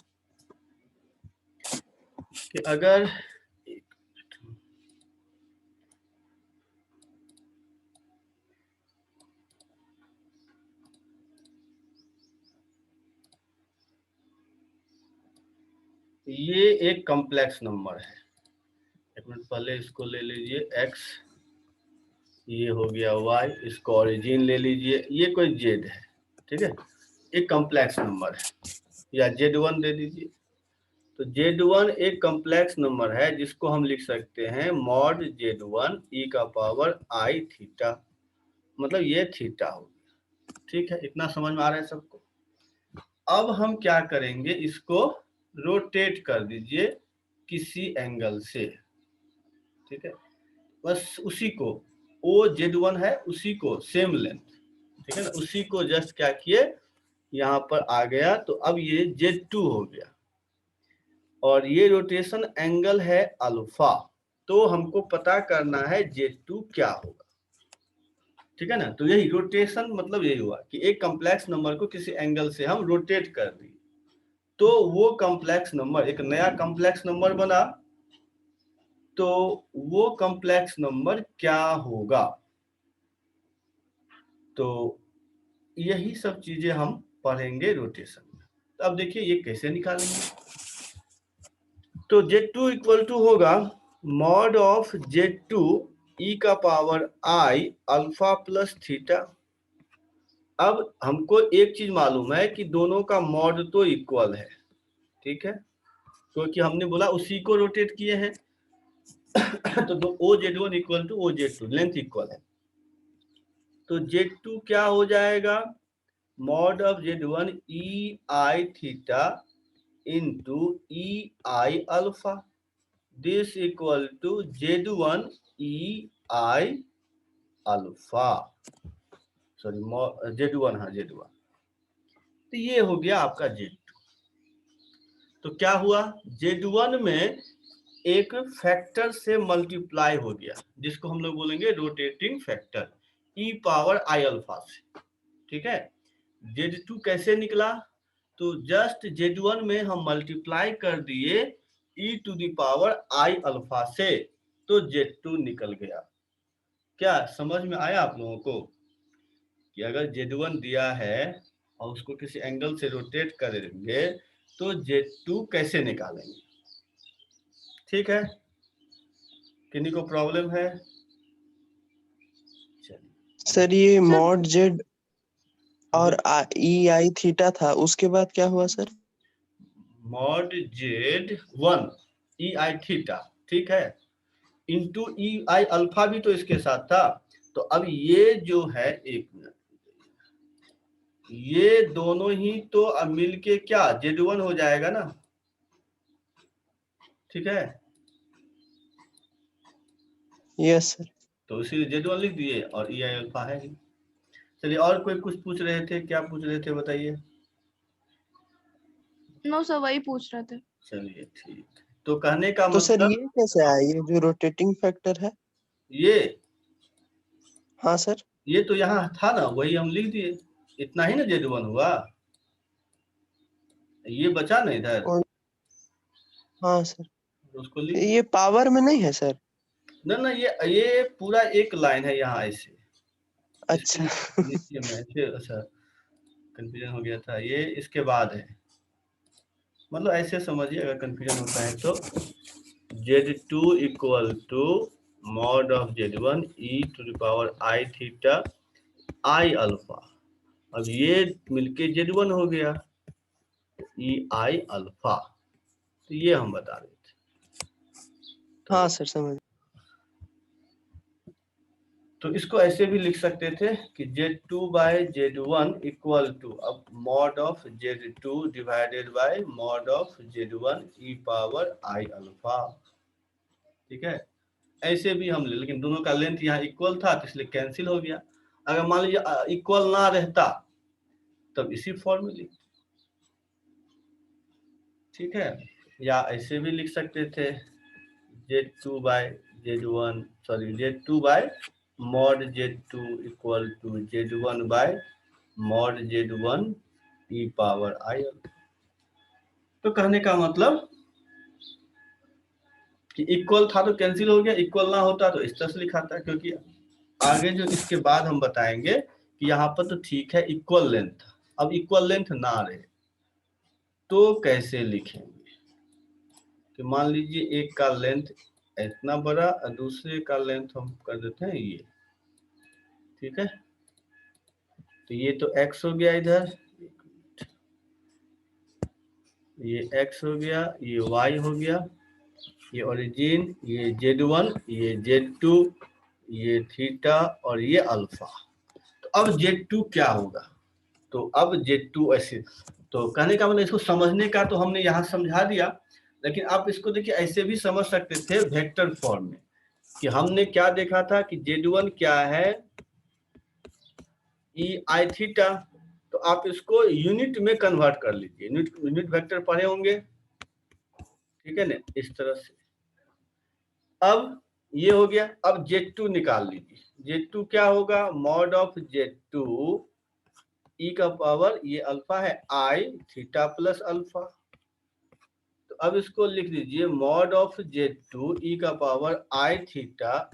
कि अगर ये एक कॉम्प्लेक्स नंबर है, एक मिनट पहले इसको ले लीजिए x, ये हो गया y, इसको ओरिजिन ले लीजिए, ये कोई z है, ठीक है, एक कॉम्प्लेक्स नंबर है, या z1 दे दीजिए। तो z1 एक कॉम्प्लेक्स नंबर है जिसको हम लिख सकते हैं मॉड z1 e का पावर i थीटा, मतलब ये थीटा हो गया। ठीक है, इतना समझ में आ रहा है सबको? अब हम क्या करेंगे, इसको रोटेट कर दीजिए किसी एंगल से, ठीक है, बस उसी को OZ1 है, उसी को सेम लेंथ, ठीक है ना, उसी को जस्ट क्या किए यहाँ पर आ गया, तो अब ये Z2 हो गया और ये रोटेशन एंगल है अल्फा, तो हमको पता करना है Z2 क्या होगा, ठीक है ना। तो यही रोटेशन मतलब यही हुआ कि एक कॉम्प्लेक्स नंबर को किसी एंगल से हम रोटेट कर दिए, तो वो कॉम्प्लेक्स नंबर एक नया कॉम्प्लेक्स नंबर बना, तो वो कॉम्प्लेक्स नंबर क्या होगा। तो यही सब चीजें हम पढ़ेंगे रोटेशन में। तो अब देखिए ये कैसे निकालेंगे। तो Z2 इक्वल टू होगा मॉड ऑफ Z2 e का power i alpha plus theta. अब हमको एक चीज मालूम है कि दोनों का मॉड तो इक्वल है, ठीक है, क्योंकि हमने बोला उसी को रोटेट किए हैं। तो OZ1 equal to OZ2, length equal है, तो Z2 क्या हो जाएगा, mod of Z1 e i theta into e i alpha, this equal to Z1 e i alpha, sorry Z1, हाँ Z1। तो ये हो गया आपका Z2। तो क्या हुआ, Z1 में एक फैक्टर से मल्टीप्लाई हो गया जिसको हम लोग बोलेंगे rotating factor e power i alpha से, ठीक है। Z2 कैसे निकला, तो जस्ट Z1 में हम मल्टीप्लाई कर दिए e to the power i alpha से, तो Z2 निकल गया। क्या समझ में आया आप लोगों को कि अगर Z1 दिया है और उसको किसी एंगल से रोटेट करेंगे तो Z2 कैसे निकालेंगे, ठीक है। किन्हीं को प्रॉब्लम है? सर ये सर मॉड जेड और ई आई थीटा था, उसके बाद क्या हुआ सर? मॉड Z1 ई आई थीटा, ठीक है, इंटू ई आई अल्फा भी तो इसके साथ था। तो अब ये जो है, एक मिनट, ये दोनों ही तो अब मिलके क्या Z1 हो जाएगा ना, ठीक है। Yes sir. तो इसीलिए Z1 लिख दिए और ई आई अल्फा है। चलिए और कोई कुछ पूछ रहे थे, क्या पूछ रहे थे बताइए। नो सर वही पूछ रहे थे। चलिए ठीक, तो कहने का तो सर मतलब ये कैसे आया, ये जो रोटेटिंग फैक्टर है? ये हाँ सर। ये तो यहाँ था ना, वही हम लिख दिए, इतना ही ना Z1 हुआ, ये बचा ना इधर, और हाँ सर, उसको लिख ये पावर में नहीं है सर? ना ना, ये पूरा एक लाइन है यहाँ ऐसे, अच्छा। नीचे में ऐसे, अच्छा कंफ्यूजन हो गया था, ये इसके बाद है, मतलब ऐसे समझिए अगर कंफ्यूजन होता है तो Z2 equal to mod of Z1 e to the power i theta i alpha, अब ये मिलके Z1 हो गया e i अल्फा, तो ये हम बता रहे थे। हाँ सर समझ। तो इसको ऐसे भी लिख सकते थे कि Z2 by Z1 equal to, अब mod of Z2 divided by mod of Z1 E power I alpha. ठीक है, ऐसे भी हम ले, लेकिन दोनों का लेंथ यहाँ इक्वल था तो इसलिए कैंसिल हो गया। अगर मान लीजिए इक्वल ना रहता तब इसी फॉर्म में लिख, ठीक है, या ऐसे भी लिख सकते थे Z2 by Z1 sorry Z2 by mod Z2 equal to Z1 by mod Z1 E power I. तो कहने का मतलब कि इक्वल था तो कैंसिल हो गया, इक्वल ना होता तो इस तरह से लिखा था, क्योंकि आगे जो इसके बाद हम बताएंगे कि यहाँ पर तो ठीक है इक्वल लेंथ, अब इक्वल लेंथ ना रहे तो कैसे लिखेंगे। कि मान लीजिए एक का लेंथ इतना बड़ा और दूसरे का लेंथ हम कर देते हैं ये, ठीक है, तो ये तो x हो गया, इधर ये x हो गया, ये y हो गया, ये ओरिजिन, ये Z1, ये Z2, ये थीटा और ये अल्फा। तो अब Z2 क्या होगा, तो अब Z2 ऐसे, तो कहने का मतलब इसको समझने का तो हमने यहाँ समझा दिया, लेकिन आप इसको देखिए ऐसे भी समझ सकते थे वेक्टर फॉर्म में, कि हमने क्या देखा था कि Z1 क्या है ई आई थीटा, तो आप इसको यूनिट में कन्वर्ट कर लीजिए, यूनिट वेक्टर पढ़े होंगे, ठीक है ना, इस तरह से। अब ये हो गया, अब Z2 निकाल लीजिए, Z2 क्या होगा, मॉड ऑफ Z2 ई का पावर ये अल्फा है आई थीटा प्लस अल्फा, तो अब इसको लिख दीजिए मॉड ऑफ Z2 ई का पावर आई थीटा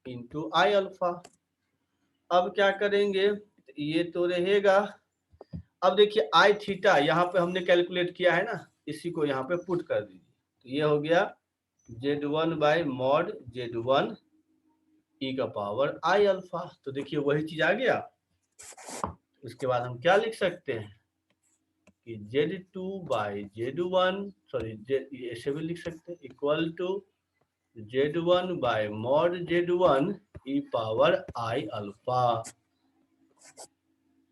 इंटू आई अल्फा। अब क्या करेंगे, ये तो रहेगा, अब देखिए आई थीटा यहाँ पे हमने कैलकुलेट किया है ना, इसी को यहाँ पे पुट कर दीजिए, तो ये हो गया Z1 बाय मॉड Z1 ई का पावर आई अल्फा। तो देखिए वही चीज आ गया। उसके बाद हम क्या लिख सकते हैं कि Z2 बाय Z1 सॉरी ऐसे भी लिख सकते हैं equal to Z1 by mod Z1 E power I alpha.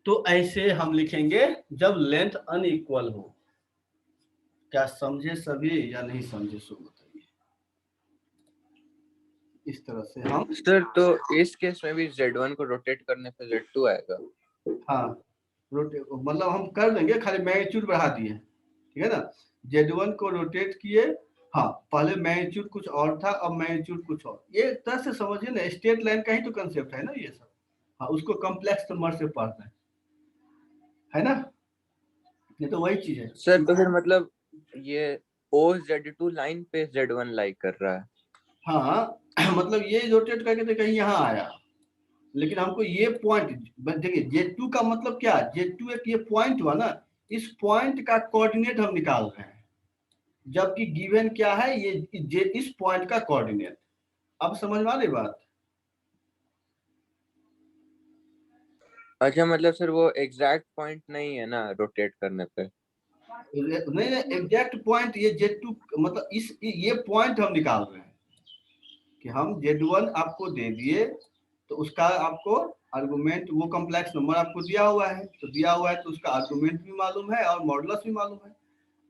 तो ऐसे हम लिखेंगे जब लेंथ अनइक्वल हो। क्या समझे सभी या नहीं समझे, सो बताइए। इस तरह से हम सर, तो इस केस में भी Z1 को रोटेट करने पे Z2 आएगा। हाँ रोटेट मतलब हम कर देंगे, खाली मैग्नीट्यूड बढ़ा दिए, ठीक है ना, Z1 को रोटेट किए, हाँ पहले मैग्नीट्यूड कुछ और था अब मैग्नीट्यूड कुछ और, ये तरह से समझिए ना, स्ट्रेट लाइन का ही तो कंसेप्ट है ना ये सब। हाँ उसको कॉम्प्लेक्स नंबर से पढ़ना है ना, ये तो वही चीज है सर, तो फिर मतलब ये OZ2 लाइन पे Z1 लाइक कर रहा है। हाँ मतलब ये रोटेट करके तो कहीं यहाँ आया, लेकिन हमको ये पॉइंट देखिए Z2 का मतलब क्या, Z2 एक ये पॉइंट हुआ ना, इस पॉइंट का कोऑर्डिनेट हम निकाल रहे हैं, जबकि गिवन क्या है ये इस पॉइंट का कोऑर्डिनेट। अब समझ में आ रही बात। अच्छा, मतलब सर वो एग्जैक्ट पॉइंट नहीं है ना रोटेट करने पे। नहीं एग्जैक्ट पॉइंट ये Z2 मतलब इस ये पॉइंट हम निकाल रहे हैं कि हम Z1 आपको दे दिए तो उसका आपको आर्गुमेंट, वो कॉम्प्लेक्स नंबर आपको दिया हुआ है, तो दिया हुआ है तो उसका आर्गुमेंट भी मालूम है और मॉडुलस भी मालूम है।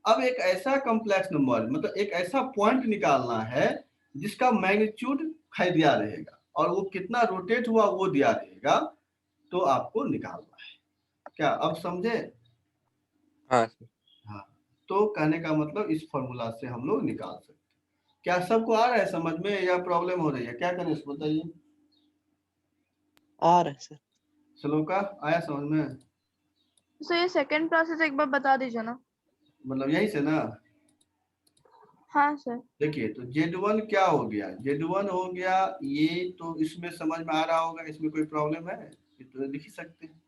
अब एक ऐसा कॉम्प्लेक्स नंबर मतलब एक ऐसा पॉइंट निकालना है जिसका मैग्नीट्यूड दिया रहेगा और वो कितना रोटेट हुआ वो दिया रहेगा, तो आपको निकालना है। क्या अब समझे? हाँ सर। हाँ, तो कहने का मतलब इस फॉर्मूला से हम लोग निकाल सकते हैं। क्या सबको आ रहा है समझ में या प्रॉब्लम हो रही है, क्या करें इसको बताइए। आ रहा है सर। श्लोका आया समझ में? सो ये सेकंड प्रोसेस एक बार बता दीजिए ना। मतलब यही से ना, हाँ सर। देखिए तो Z1 क्या हो गया, Z1 हो गया ये, तो इसमें समझ में आ रहा होगा, इसमें कोई प्रॉब्लम है, ये तो लिख ही सकते हैं।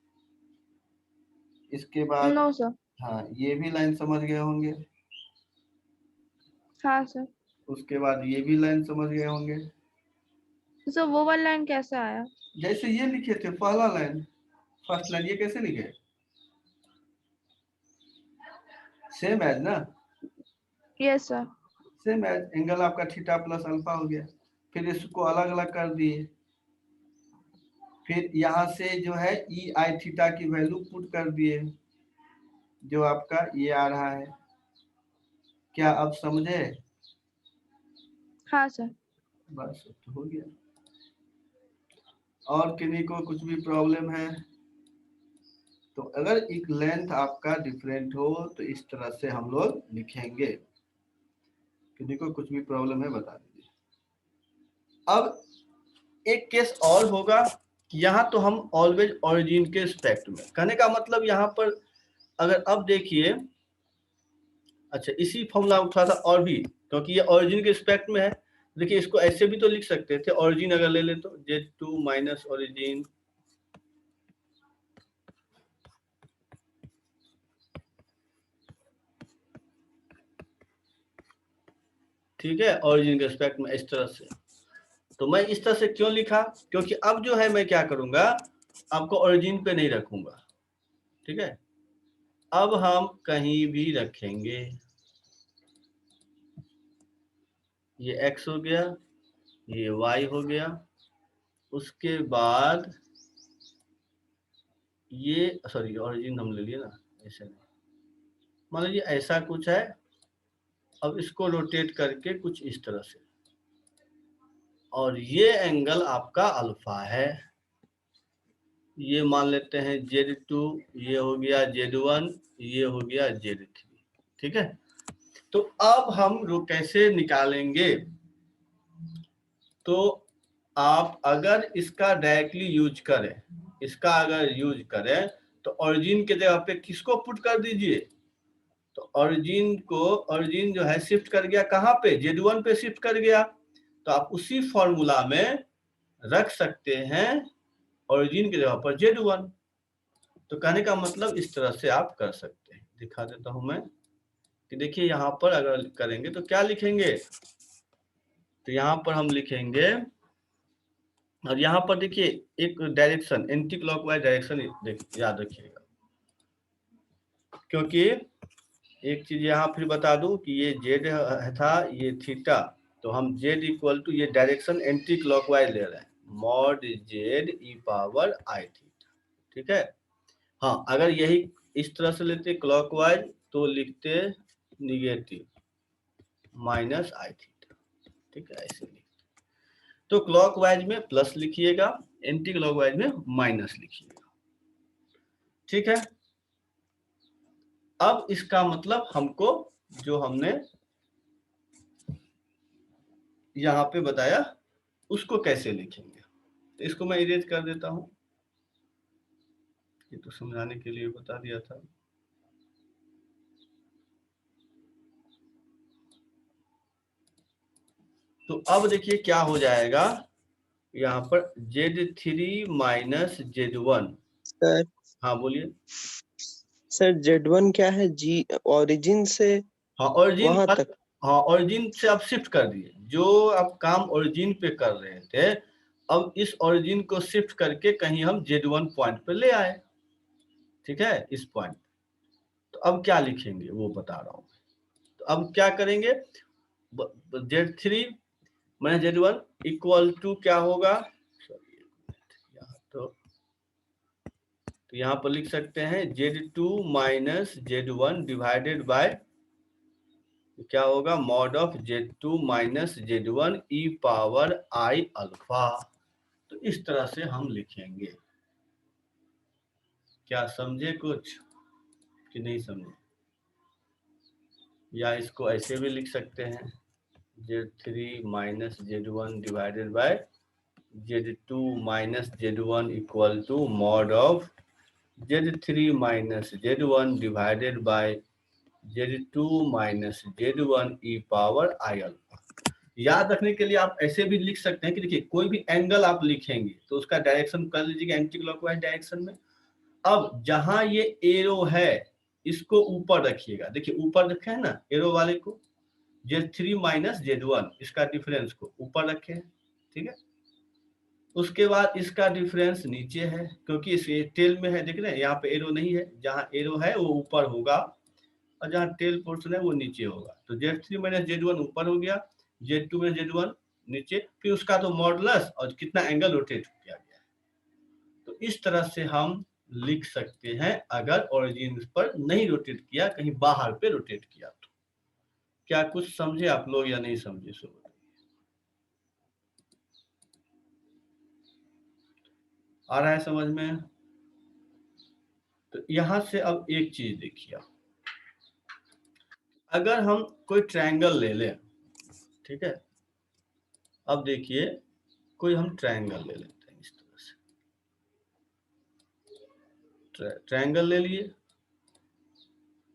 इसके बाद नो सर। हाँ ये भी लाइन समझ गए होंगे, हाँ सर। उसके बाद ये भी लाइन समझ गए होंगे। सो वो वाला लाइन कैसे आया? जैसे ये लिखे थे पहला लाइन, फर्स्ट लाइन, ये कैसे लिखे, सेम एज ना, yes sir. Same as, angle आपका थीटा प्लस अल्फा हो गया, फिर इसको अलग अलग कर दिए, फिर यहाँ से जो है ई आई थीटा की वैल्यू पुट कर दिए, जो आपका ये आ रहा है। क्या अब समझे? हाँ सर। बस तो हो गया। और किन्हीं को कुछ भी प्रॉब्लम है तो अगर एक लेंथ आपका डिफरेंट हो तो इस तरह से हम लोग लिखेंगे। किन्हीं को कुछ भी प्रॉब्लम है बता दीजिए। अब एक केस और होगा कि यहाँ तो हम ऑलवेज ओरिजिन के रिस्पेक्ट में, कहने का मतलब यहाँ पर अगर अब देखिए, अच्छा इसी फॉर्मूला उठा था और भी, क्योंकि ये ओरिजिन के रिस्पेक्ट में है। देखिए इसको ऐसे भी तो लिख सकते थे, ओरिजिन अगर ले ले तो Z2 माइनस ओरिजिन, ठीक है, ओरिजिन के रिस्पेक्ट में इस तरह से। तो मैं इस तरह से क्यों लिखा, क्योंकि अब जो है मैं क्या करूंगा, आपको ओरिजिन पे नहीं रखूंगा, ठीक है। अब हम कहीं भी रखेंगे, ये x हो गया, ये y हो गया, उसके बाद ये सॉरी ओरिजिन हम ले लिए ना, ऐसे नहीं, मान लीजिए ऐसा कुछ है। अब इसको रोटेट करके कुछ इस तरह से, और ये एंगल आपका अल्फा है। ये मान लेते हैं Z2, ये हो गया Z1, ये हो गया Z3, ठीक है। तो अब हम कैसे निकालेंगे, तो आप अगर इसका डायरेक्टली यूज करें, इसका अगर यूज करें तो ओरिजिन के जगह पे किसको पुट कर दीजिए, तो ओरिजिन जो है शिफ्ट कर गया कहाँ पे, Z1 पे शिफ्ट कर गया। तो आप उसी फॉर्मूला में रख सकते हैं ओरिजिन की जगह पर Z1। तो कहने का मतलब इस तरह से आप कर सकते हैं। दिखा देता हूं मैं कि देखिए यहाँ पर अगर करेंगे तो क्या लिखेंगे, तो यहाँ पर हम लिखेंगे, और यहाँ पर देखिए एक डायरेक्शन एंटी क्लॉकवाइज डायरेक्शन याद रखिएगा, क्योंकि एक चीज यहाँ फिर बता दूं कि ये जेड था, ये थीटा, तो हम जेड इक्वल टू ये डायरेक्शन एंटी क्लॉकवाइज ले रहे हैं, मॉड जेड ई पावर आई थीटा, ठीक है। हाँ अगर यही इस तरह से लेते क्लॉकवाइज तो लिखते निगेटिव माइनस आई थीटा, ठीक है, ऐसे लिखते। तो क्लॉकवाइज में प्लस लिखिएगा, एंटी क्लॉकवाइज में माइनस लिखिएगा, ठीक है। अब इसका मतलब हमको जो हमने यहाँ पे बताया उसको कैसे लिखेंगे, तो इसको मैं इरेज कर देता हूं, ये तो समझाने के लिए बता दिया था। तो अब देखिए क्या हो जाएगा, यहाँ पर Z3 माइनस Z1। सर हाँ बोलिए। सर Z1 क्या है, जी ओरिजिन से हाँ ओरिजिन, वहां तक। हाँ ओरिजिन से आप शिफ्ट कर दिए, जो आप काम ओरिजिन पे कर रहे थे, अब इस ओरिजिन को शिफ्ट करके कहीं हम Z1 पॉइंट पे ले आए, ठीक है, इस पॉइंट। तो अब क्या लिखेंगे वो बता रहा हूँ। तो अब क्या करेंगे, Z3 minus Z1 equal to क्या होगा, तो यहाँ पर लिख सकते हैं Z2 minus Z1 divided bye क्या होगा, mod of Z2 minus Z1 E power I alpha. तो इस तरह से हम लिखेंगे। क्या समझे कुछ कि नहीं समझे, या इसको ऐसे भी लिख सकते हैं Z3 minus Z1 divided by Z2 minus Z1 equal to mod of Z3 minus Z1 divided by Z2 minus Z1 E power I alpha. याद रखने के लिए आप ऐसे भी लिख सकते हैं कि देखिए कोई भी एंगल आप लिखेंगे तो उसका डायरेक्शन कर लीजिएगा एंटी क्लॉकवाइज डायरेक्शन में। अब जहां ये एरो है इसको ऊपर रखिएगा, देखिए ऊपर रखे हैं ना एरो वाले को, Z3 माइनस Z1 इसका डिफरेंस को ऊपर रखे हैं, ठीक है। उसके बाद इसका डिफरेंस नीचे है, क्योंकि इस टेल में है, देख रहे हैं यहाँ पे एरो नहीं है, जहां एरो है वो ऊपर होगा और जहां टेल पोर्शन है वो नीचे होगा। तो Z3 माइनस Z1 ऊपर हो गया, Z2 माइनस Z1 नीचे, फिर उसका तो मॉडुलस और कितना एंगल रोटेट किया गया है। तो इस तरह से हम लिख सकते हैं अगर ओरिजिन पर नहीं रोटेट किया, कहीं बाहर पे रोटेट किया तो। क्या कुछ समझे आप लोग या नहीं समझे? सो आ रहा है समझ में? तो यहां से अब एक चीज देखिए, अगर हम कोई ट्रायंगल ले लें, ठीक है, अब देखिए कोई हम ट्रायंगल ले लेते हैं इस तरह से, ट्रायंगल ले लिए।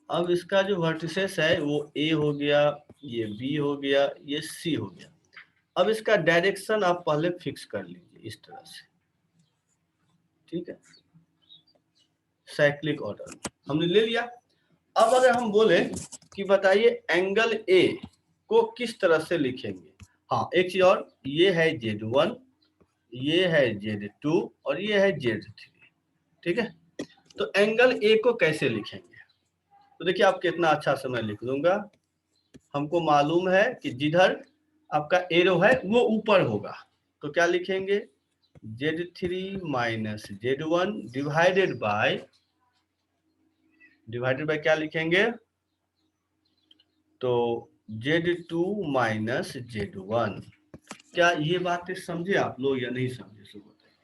अब इसका जो वर्टिसेस है वो ए हो गया, ये बी हो गया, ये सी हो गया। अब इसका डायरेक्शन आप पहले फिक्स कर लीजिए इस तरह से, ठीक है, साइक्लिक ऑर्डर हमने ले लिया। अब अगर हम बोले कि बताइए एंगल ए को किस तरह से लिखेंगे। हाँ, एक चीज और, ये है Z1, ये है Z2 और ये है Z3, ठीक है। तो एंगल ए को कैसे लिखेंगे? तो देखिए आप कितना अच्छा से मैं लिख दूंगा। हमको मालूम है कि जिधर आपका एरो है वो ऊपर होगा, तो क्या लिखेंगे? Z3 minus Z1 divided bye क्या लिखेंगे? तो Z2 माइनस Z1। क्या ये बातें समझे आप लोग या नहीं समझे? सो बताइए,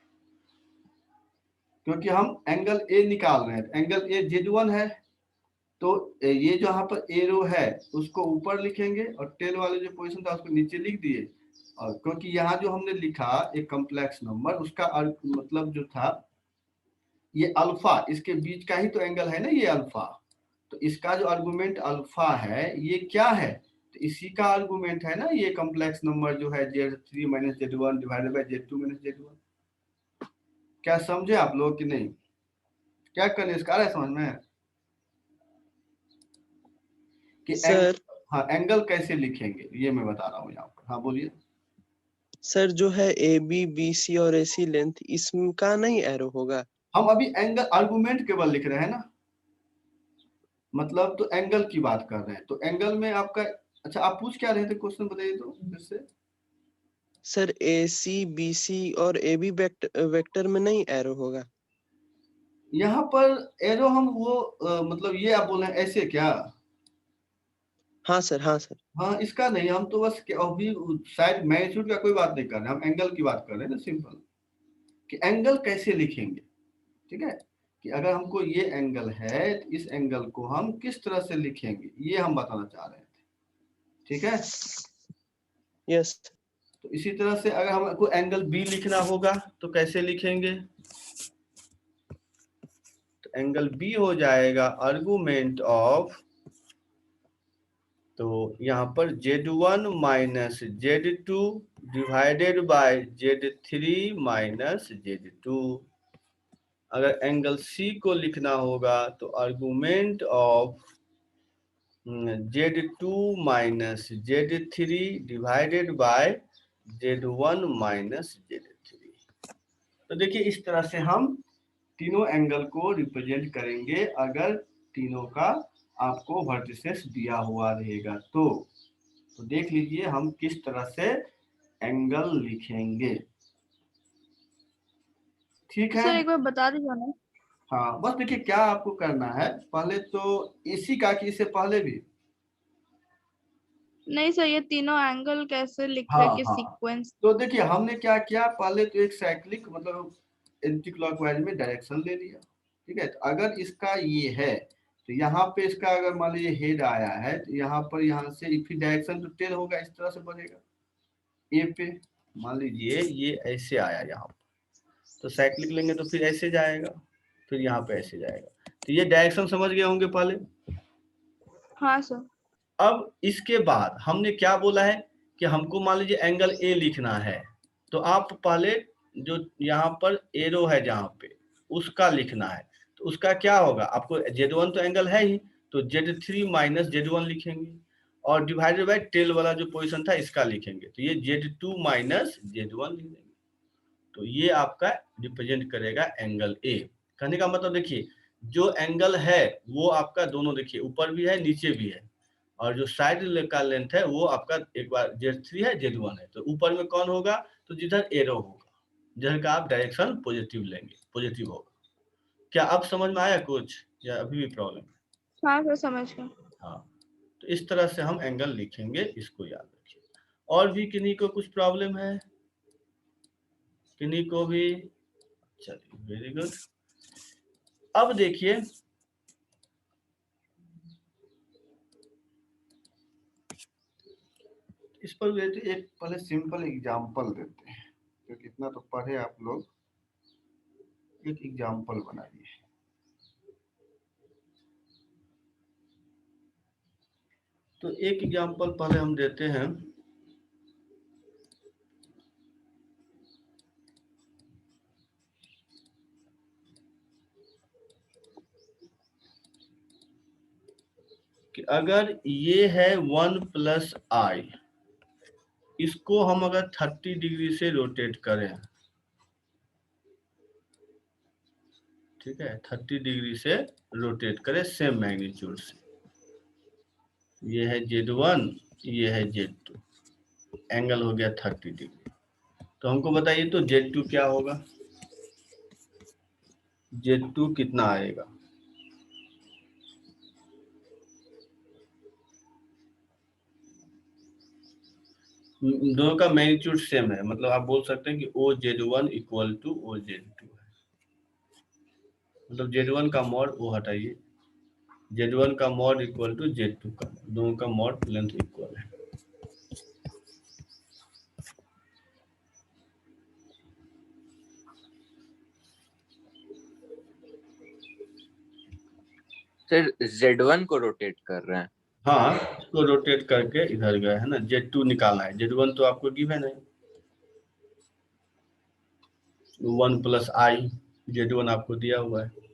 क्योंकि हम एंगल ए निकाल रहे हैं। एंगल ए Z1 है, तो ये जो यहाँ पर एरो है उसको ऊपर लिखेंगे और टेल वाले जो पोजीशन था उसको नीचे लिख दिए। और क्योंकि यहाँ जो हमने लिखा एक कॉम्प्लेक्स नंबर, उसका मतलब जो था ये अल्फा, इसके बीच का ही तो एंगल है ना ये अल्फा, तो इसका जो आर्गुमेंट अल्फा है ये क्या है? तो इसी का आर्गुमेंट है ना ये कॉम्प्लेक्स नंबर जो है Z3 minus Z1 divided by Z2 minus Z1। क्या समझे आप लोग कि नहीं? क्या करने इसका आ रहा है समझ में कि सर हाँ एंगल कैसे लिखेंगे ये मैं बता रहा हूँ यहाँ पर। हाँ बोलिए सर, जो है ए बी बी सी और ए सी लेंथ, इसका नहीं एरो होगा? हम अभी एंगल आर्गुमेंट केवल लिख रहे हैं ना, मतलब तो एंगल की बात कर रहे हैं। तो एंगल में आपका, अच्छा आप पूछ क्या रहे थे, क्वेश्चन बताइए तो फिर से। सर ए सी बी सी और ए बी वेक्टर में नहीं एरो होगा? यहाँ पर एरो हम वो मतलब ये आप बोल रहे हैं ऐसे क्या? हाँ सर, हाँ सर। हाँ, इसका नहीं, हम तो बस अभी शायद मैग्नीट्यूड का कोई बात नहीं कर रहे, हम एंगल की बात कर रहे हैं ना, सिंपल कि एंगल कैसे लिखेंगे, ठीक है, कि अगर हमको ये एंगल है तो इस एंगल को हम किस तरह से लिखेंगे ये हम बताना चाह रहे थे, ठीक है। यस। तो इसी तरह से अगर हमको एंगल बी लिखना होगा तो कैसे लिखेंगे? तो एंगल बी हो जाएगा आर्गुमेंट ऑफ, तो यहाँ पर Z1 minus Z2 divided bye Z3 minus Z2। अगर एंगल सी को लिखना होगा तो argument of Z2 minus Z3 divided by Z1 minus Z3। तो देखिए इस तरह से हम तीनों एंगल को रिप्रेजेंट करेंगे अगर तीनों का आपको वर्टिसेस दिया हुआ रहेगा तो देख लीजिए हम किस तरह से एंगल लिखेंगे, ठीक है। सर एक बार बता दीजिए ना। हाँ बस देखिए क्या आपको करना है, पहले तो इसी का कि इससे पहले भी, नहीं सर, ये तीनों एंगल कैसे लिख हाँ रहे कि हाँ, सीक्वेंस? तो देखिए हमने क्या किया, पहले तो एक साइक्लिक मतलब एंटी क्लॉकवाइज में डायरेक्शन ले लिया, ठीक है। तो अगर इसका ये है तो यहाँ पे इसका अगर मान लीजिए हेड आया है तो यहाँ पर, यहाँ से फिर डायरेक्शन तो टेल होगा, इस तरह से बढ़ेगा ए पे। मान लीजिए ये ऐसे आया यहाँ पर, तो साइक्लिक लेंगे तो फिर ऐसे जाएगा, फिर यहाँ पे ऐसे जाएगा। तो ये डायरेक्शन समझ गए होंगे पहले। हाँ सर। अब इसके बाद हमने क्या बोला है कि हमको मान लीजिए एंगल ए लिखना है, तो आप पहले जो यहाँ पर एरो है जहाँ पे उसका लिखना है, तो उसका क्या होगा, आपको Z1 तो एंगल है ही, तो Z3 माइनस Z1 लिखेंगे और डिवाइडेड बाय टेल वाला जो पोजीशन था इसका लिखेंगे, तो ये Z2 माइनस Z1 लिख देंगे। तो ये आपका रिप्रेजेंट करेगा एंगल ए। कहने का मतलब देखिए जो एंगल है वो आपका दोनों देखिए ऊपर भी है नीचे भी है, और जो साइड का लेंथ है वो आपका एक बार Z3 है Z1 है, तो ऊपर में कौन होगा, तो जिधर एरो होगा जिधर का आप डायरेक्शन पॉजिटिव लेंगे, पॉजिटिव होगा। क्या अब समझ में आया कुछ या अभी भी प्रॉब्लम है? हाँ सर समझ गए। हाँ, तो इस तरह से हम एंगल लिखेंगे, इसको याद रखिए। और भी किन्हीं को कुछ प्रॉब्लम है? किन्हीं को भी? चलिए वेरी गुड। अब देखिए इस पर लेते एक पहले सिंपल एग्जांपल देते हैं, क्योंकि इतना तो पढ़े आप लोग। एक एग्जांपल बनाइए। तो एक एग्जांपल पहले हम देते हैं। कि अगर ये है 1 प्लस आई, इसको हम अगर 30 डिग्री से रोटेट करें, ठीक है, 30 डिग्री से रोटेट करें सेम मैग्नीट्यूड से। ये है Z1, ये है Z2, एंगल हो गया 30 डिग्री। तो हमको बताइए तो Z2 क्या होगा? Z2 कितना आएगा? दोनों का मैग्नीट्यूड सेम है, मतलब आप बोल सकते हैं कि OZ1 इक्वल टू OZ2 है। मतलब Z1 का मॉड वो हटाइए, Z1 का मॉड इक्वल टू Z2 का, दोनों का मॉड लेंथ इक्वल है। सर Z1 को रोटेट कर रहे हैं। हाँ, इसको रोटेट करके इधर गए है ना, Z2 निकालना है। Z1 तो आपको गिवन है 1 प्लस आई, Z1 आपको दिया हुआ है।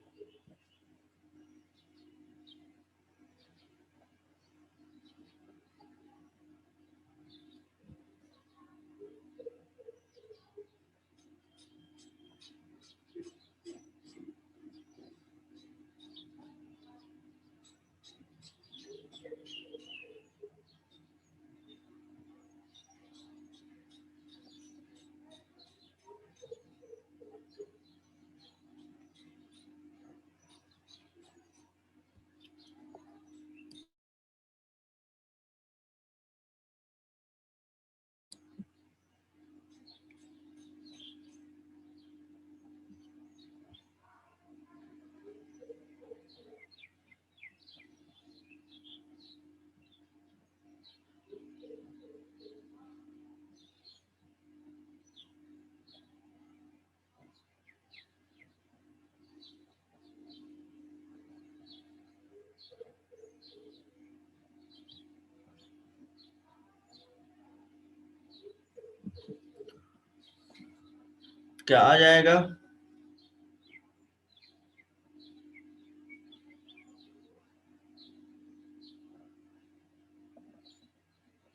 क्या आ जाएगा?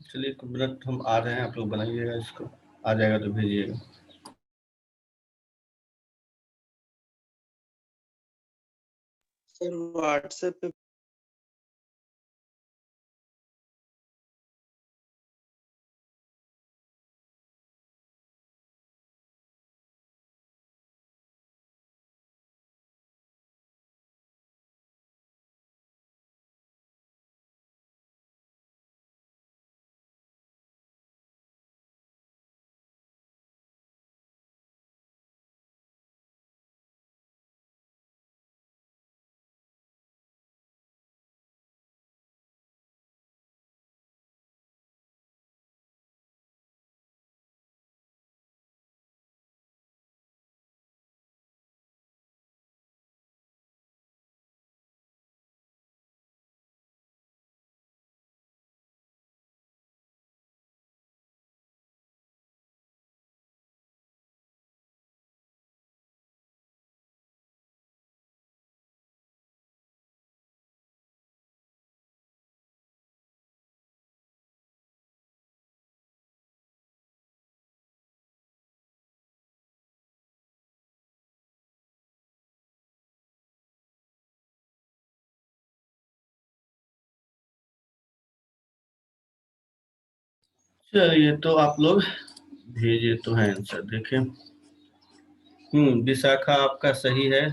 चलिए कुछ मिनट हम आ रहे हैं, आप लोग बनाइएगा इसको, आ जाएगा तो भेजिएगा। सर व्हाट्सएप पे चलिए तो आप लोग भेजे तो है आंसर, देखें। विशाखा आपका सही है।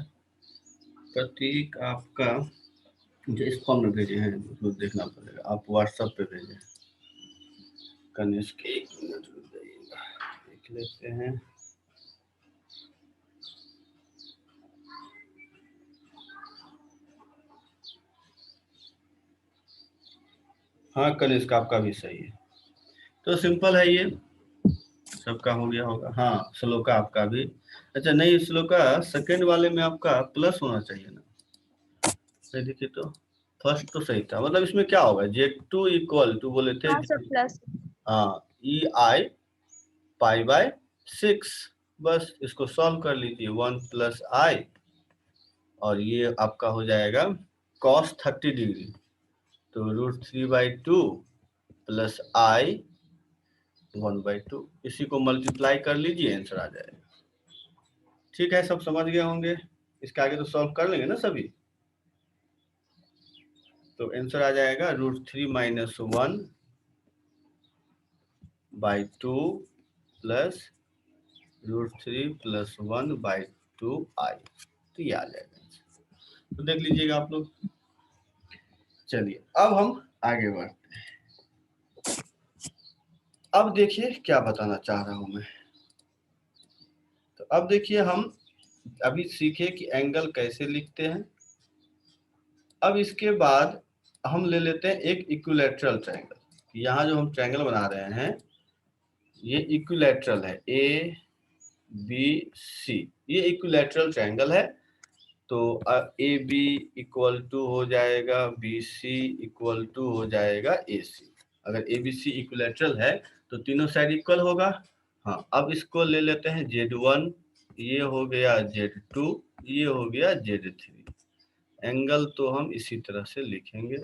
प्रतीक आपका जो स्पॉन में भेजे हैं उसको देखना पड़ेगा, आप व्हाट्सएप पे भेजे। कनिष्क एक मिनट रुक जाइएगा, देख लेते हैं। हाँ कनिष्क आपका भी सही है। तो सिंपल है, ये सबका हो गया होगा। हाँ श्लोका आपका भी। अच्छा नहीं श्लोका, सेकंड वाले में आपका प्लस होना चाहिए ना। सही देखिए तो फर्स्ट तो सही था, मतलब इसमें क्या होगा, Z2 इक्वल टू बोले थे। हाँ सर प्लस। हाँ EI पाई बाय 6, बस इसको सॉल्व कर लीजिए। 1 प्लस I और ये आपका हो जाएगा cos 30 डिग्री, तो √3/2 प्लस I 1/2, इसी को मल्टीप्लाई कर लीजिए, आंसर आ जाएगा। ठीक है, सब समझ गए होंगे। इसके आगे तो सॉल्व कर लेंगे ना सभी, तो आंसर आ जाएगा √3 - 1/2 प्लस √3 + 1/2I, तो ये आ जाएगा। तो देख लीजिएगा आप लोग। चलिए अब हम आगे बढ़ते हैं। अब देखिए क्या बताना चाह रहा हूं मैं। तो अब देखिए हम अभी सीखे कि एंगल कैसे लिखते हैं। अब इसके बाद हम ले लेते हैं एक इक्विलैटरल ट्रायंगल। यहाँ जो हम ट्रायंगल बना रहे हैं ये इक्विलैटरल है, ABC, ये इक्विलैटरल ट्रायंगल है। तो AB इक्वल टू हो जाएगा BC इक्वल टू हो जाएगा AC। अगर ABC इक्विलैटरल है तो तीनों साइड इक्वल होगा। हाँ अब इसको ले लेते हैं Z1, ये हो गया Z2, ये हो गया Z3। एंगल तो हम इसी तरह से लिखेंगे।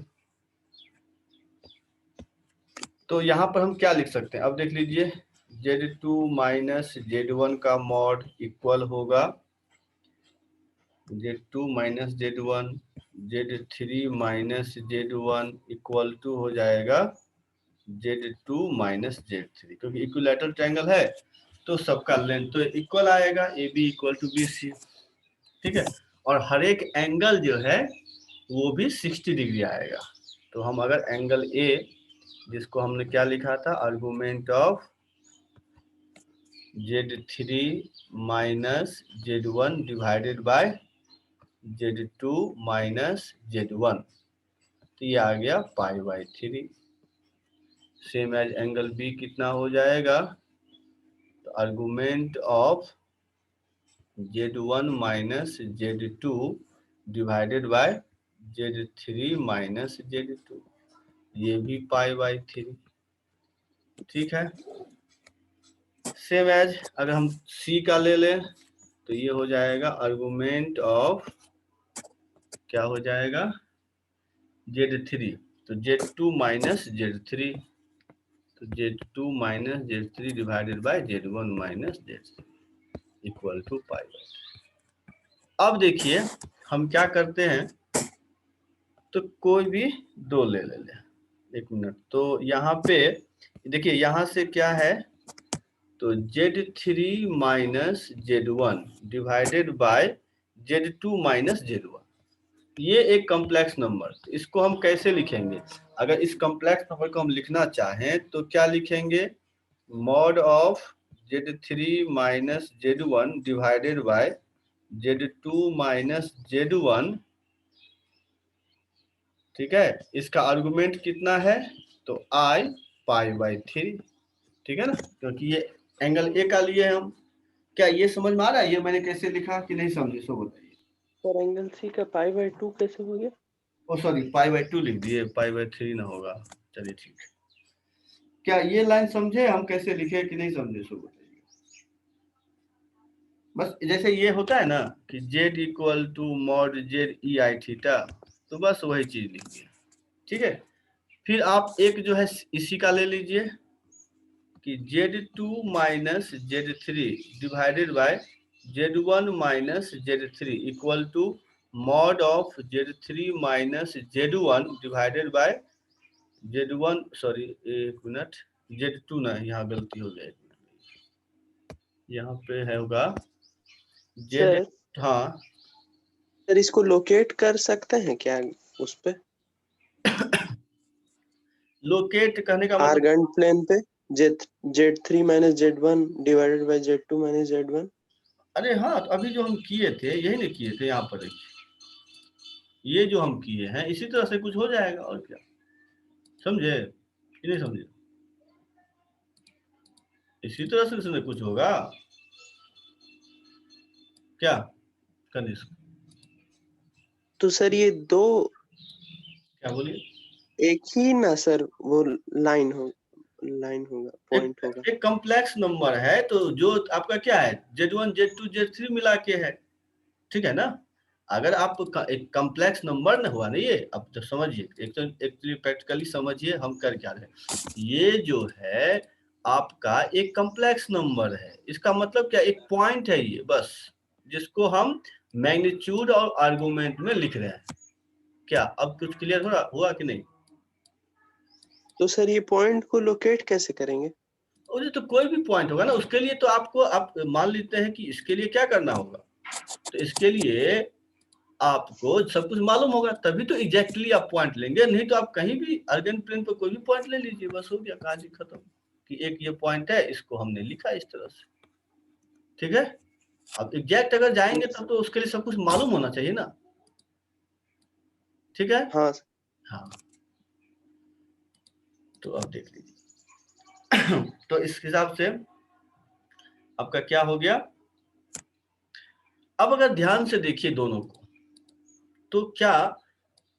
तो यहाँ पर हम क्या लिख सकते हैं, अब देख लीजिए Z2 - Z1 का मॉड इक्वल होगा Z2 - Z1, Z3 - Z1 equal to हो जाएगा Z2 - Z3, क्योंकि इक्विलैटरल ट्रायंगल है तो सबका लेंथ तो इक्वल आएगा, AB इक्वल टू BC। ठीक है, और हर एक एंगल जो है वो भी 60 डिग्री आएगा। तो हम अगर एंगल A, जिसको हमने क्या लिखा था, argument of Z3 - Z1 divided by Z2 - Z1, तो ये आ गया π/3। सेम एज एंगल B कितना हो जाएगा, तो argument of Z1 - Z2 divided bye Z3 - Z2, ये भी π/3। ठीक है, सेम एज अगर हम C का ले लें तो ये हो जाएगा आर्गुमेंट ऑफ, क्या हो जाएगा, Z3, तो Z2 - Z3, तो Z2 - Z3 divided by Z1 - Z3 equal to π/3। अब देखिए हम क्या करते हैं, तो कोई भी दो ले लें। एक मिनट, तो यहाँ पे देखिए यहाँ से क्या है, तो Z3 - Z1 divided by Z2 - Z1, ये एक कॉम्प्लेक्स नंबर, इसको हम कैसे लिखेंगे। अगर इस कॉम्प्लेक्स नंबर को हम लिखना चाहें तो क्या लिखेंगे, mod of Z3 - Z1 divided by Z2 - Z1। ठीक है, इसका आर्गुमेंट कितना है, तो I π/3। ठीक है ना, क्योंकि ये एंगल A का लिए हम, क्या ये समझ में आ रहा है ये मैंने कैसे लिखा कि नहीं समझे, सो बताइए। और एंगल C का π/2 कैसे हो गया? ओ सॉरी π/2 लिख दिए, π/3 ना होगा। चलिए ठीक है, क्या ये लाइन समझे हम कैसे लिखे कि नहीं समझे, सो बताइए। बस जैसे ये होता है ना कि Z equal to mod ZEI theta, तो बस वही चीज लिख दिया। ठीक है, फिर आप एक जो है इसी का ले लीजिए कि Z2 - Z3 divided by Z1 - Z3 equal to mod of Z3 - Z1 divided by Z1, sorry एक मिनट, Z2 ना, यहाँ गलती हो गई, यहाँ पे है होगा जेड, सर हाँ सर इसको लोकेट कर सकते हैं क्या उस पे लोकेट करने का मतलब आर्गन प्लेन पे Z3 minus Z1 divided by Z2 minus Z1। अरे हाँ, तो अभी जो हम किए थे यही नहीं किए थे, यहाँ पर देखिए ये जो हम किए हैं इसी तरह से कुछ हो जाएगा, और क्या, समझे कि नहीं समझे? इसी तरह से इसमें कुछ होगा क्या कनिष्क? तो सर ये दो क्या बोलिए? एक ही ना सर, वो लाइन होगा, पॉइंट होगा। एक कॉम्प्लेक्स नंबर है तो जो आपका क्या है Z1 Z2 Z3 मिला के है, ठीक है ना? अगर आप एक कॉम्प्लेक्स नंबर न हुआ ना, ये अब तो समझिए, एक तो प्रैक्टिकली समझिए हम कर क्या रहे हैं। ये जो है आपका एक कॉम्प्लेक्स नंबर है, इसका मतलब क्या, एक पॉइंट है ये बस, जिसको हम मैग्नीट्यूड और आर्गुमेंट में लिख रहे हैं। क्या अब कुछ क्लियर हुआ कि नहीं? तो सर ये पॉइंट को लोकेट कैसे करेंगे? और ये तो कोई भी पॉइंट होगा ना, उसके लिए तो आपको, आप मान लेते हैं कि इसके लिए क्या करना होगा, तो इसके लिए आपको सब कुछ मालूम होगा, तभी तो एग्जैक्टली आप पॉइंट लेंगे, नहीं तो आप कहीं भी अर्गन प्लेन पर कोई भी पॉइंट ले लीजिए, बस हो गया, कहानी खत्म कि एक ये पॉइंट है, इसको हमने लिखा इस तरह से, ठीक है? अब एग्जैक्ट अगर जाएंगे तब तो उसके लिए सब कुछ मालूम होना चाहिए ना, ठीक है? हाँ हाँ, तो अब देख लीजिए तो इस हिसाब से आपका क्या हो गया। अब अगर ध्यान से देखिए दोनों को, तो क्या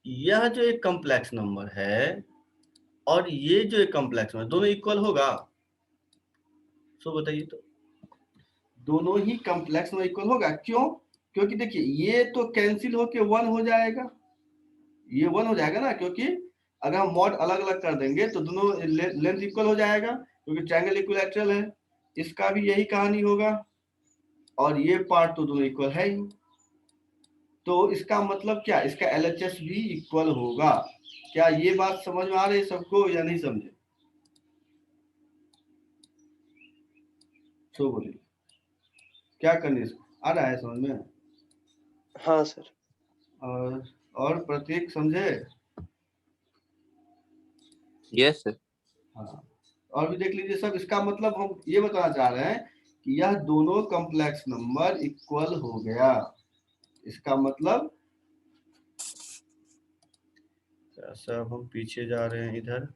यह जो एक कॉम्प्लेक्स नंबर है और ये जो एक कॉम्प्लेक्स नंबर, दोनों इक्वल होगा? सो बताइए तो, दोनों ही कॉम्प्लेक्स नंबर इक्वल होगा, क्यों? क्योंकि देखिए ये तो कैंसिल होके 1 हो जाएगा, ये 1 हो जाएगा ना, क्योंकि अगर हम मॉड अलग अलग कर देंगे तो दोनों लेंथ इक्वल हो जाएगा, क्योंकि ट्रायंगल इक्विलैटरल है, इसका भी यही कहानी होगा, और ये पार्ट तो दोनों इक्वल है ही, तो इसका मतलब क्या, इसका LHS भी इक्वल होगा। क्या ये बात समझ में आ रही है सबको या नहीं समझे? तो बोलिए क्या करने, आ रहा है समझ में? हाँ सर। और प्रतीक समझे? Yes sir. हाँ, और भी देख लीजिए सब, इसका मतलब हम ये बताना चाह रहे हैं कि यह दोनों कॉम्प्लेक्स नंबर इक्वल हो गया, इसका मतलब सब हम पीछे जा रहे हैं इधर,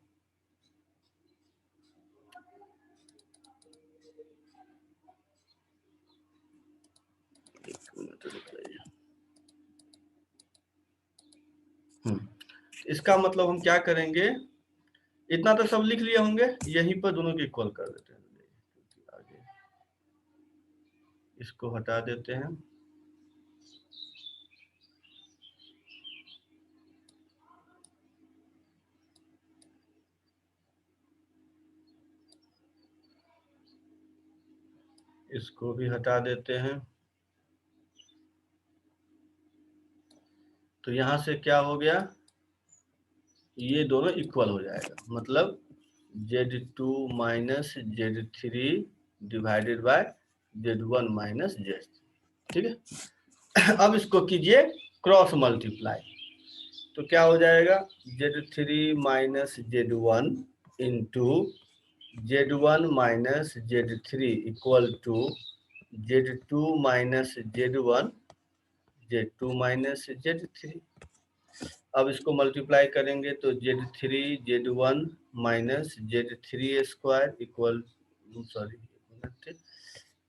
इसका मतलब हम क्या करेंगे, इतना तो सब लिख लिए होंगे, यहीं पर दोनों के इक्वल कर देते हैं, आगे इसको हटा देते हैं, इसको भी हटा देते हैं, तो यहां से क्या हो गया, ये दोनों इक्वल हो जाएगा, मतलब Z2 minus Z3 divided by Z1 minus Z3, ठीक है? अब इसको कीजिए क्रॉस मल्टीप्लाई, तो क्या हो जाएगा, Z3 minus Z1 into Z1 minus Z3 equal to Z2 minus Z1 Z2 minus Z3। अब इसको मल्टीप्लाई करेंगे तो Z3 Z1 minus Z3 square equal, sorry,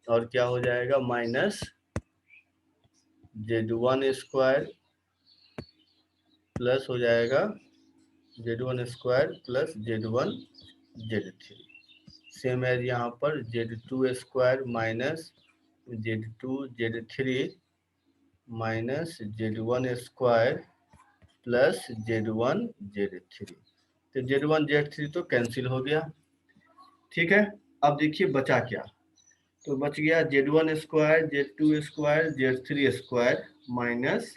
और क्या हो जाएगा, माइनस Z1 स्क्वायर प्लस हो जाएगा Z1 square plus Z1 Z3, same as यहाँ पर Z2 square minus Z2 Z3 minus Z1 square plus Z1 Z3, तो Z1 Z3 तो कैंसिल हो गया, ठीक है? अब देखिए बचा क्या, तो बच गया Z1 square Z2 square Z3 square minus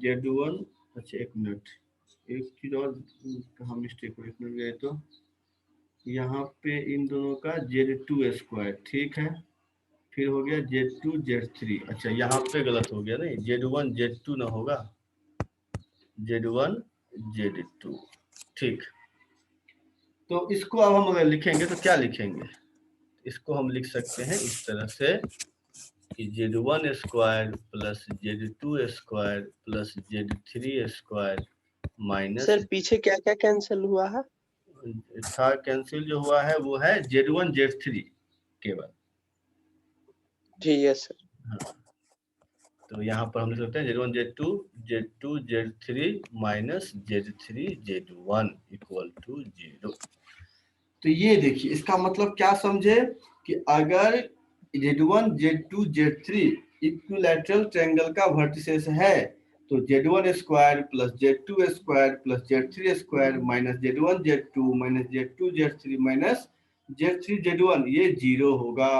Z1, अच्छा एक मिनट, एक चीज और कहाँ मिस्टेक हो, एक मिनट गए तो यहाँ पे इन दोनों का Z2 स्क्वायर, ठीक है, फिर हो गया Z2 Z3। अच्छा यहाँ पे गलत हो गया नहीं, Z1 Z2 ना होगा, Z1 Z2। ठीक, तो इसको अब हम अगर लिखेंगे तो क्या लिखेंगे, इसको हम लिख सकते हैं इस तरह से कि Z1 square plus Z2 square plus Z3 square minus, sir पीछे क्या क्या कैंसिल हुआ है? था कैंसिल जो हुआ है वो है Z1 Z3 केवल। जी यस सर। हाँ, तो यहाँ पर हम लिख सकते हैं Z1 Z2 Z2 Z3 minus Z3 Z1 equal to 0। तो ये देखिए इसका मतलब क्या समझे कि अगर Z1 Z2 Z3 equilateral triangle का वर्टिसेस है तो Z1 square plus Z2 square plus Z3 square minus Z1 Z2 minus Z2 Z3 minus Z3 Z1 ये 0 होगा।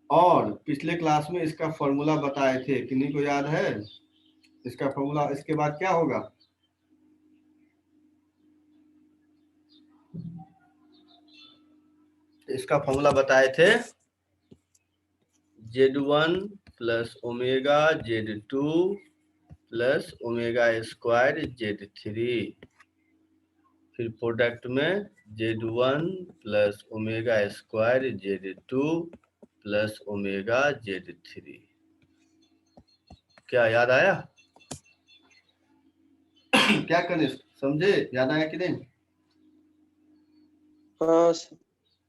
और पिछले क्लास में इसका फॉर्मूला बताए थे, किन्हीं को याद है इसका फॉर्मूला? इसके बाद क्या होगा, इसका फॉर्मूला बताए थे Z1 plus omega Z2 plus omega square Z3, फिर प्रोडक्ट में Z1 plus omega square Z2 plus omega Z3। क्या याद आया? क्या करें, समझे? याद आया कि नहीं? हाँ सर।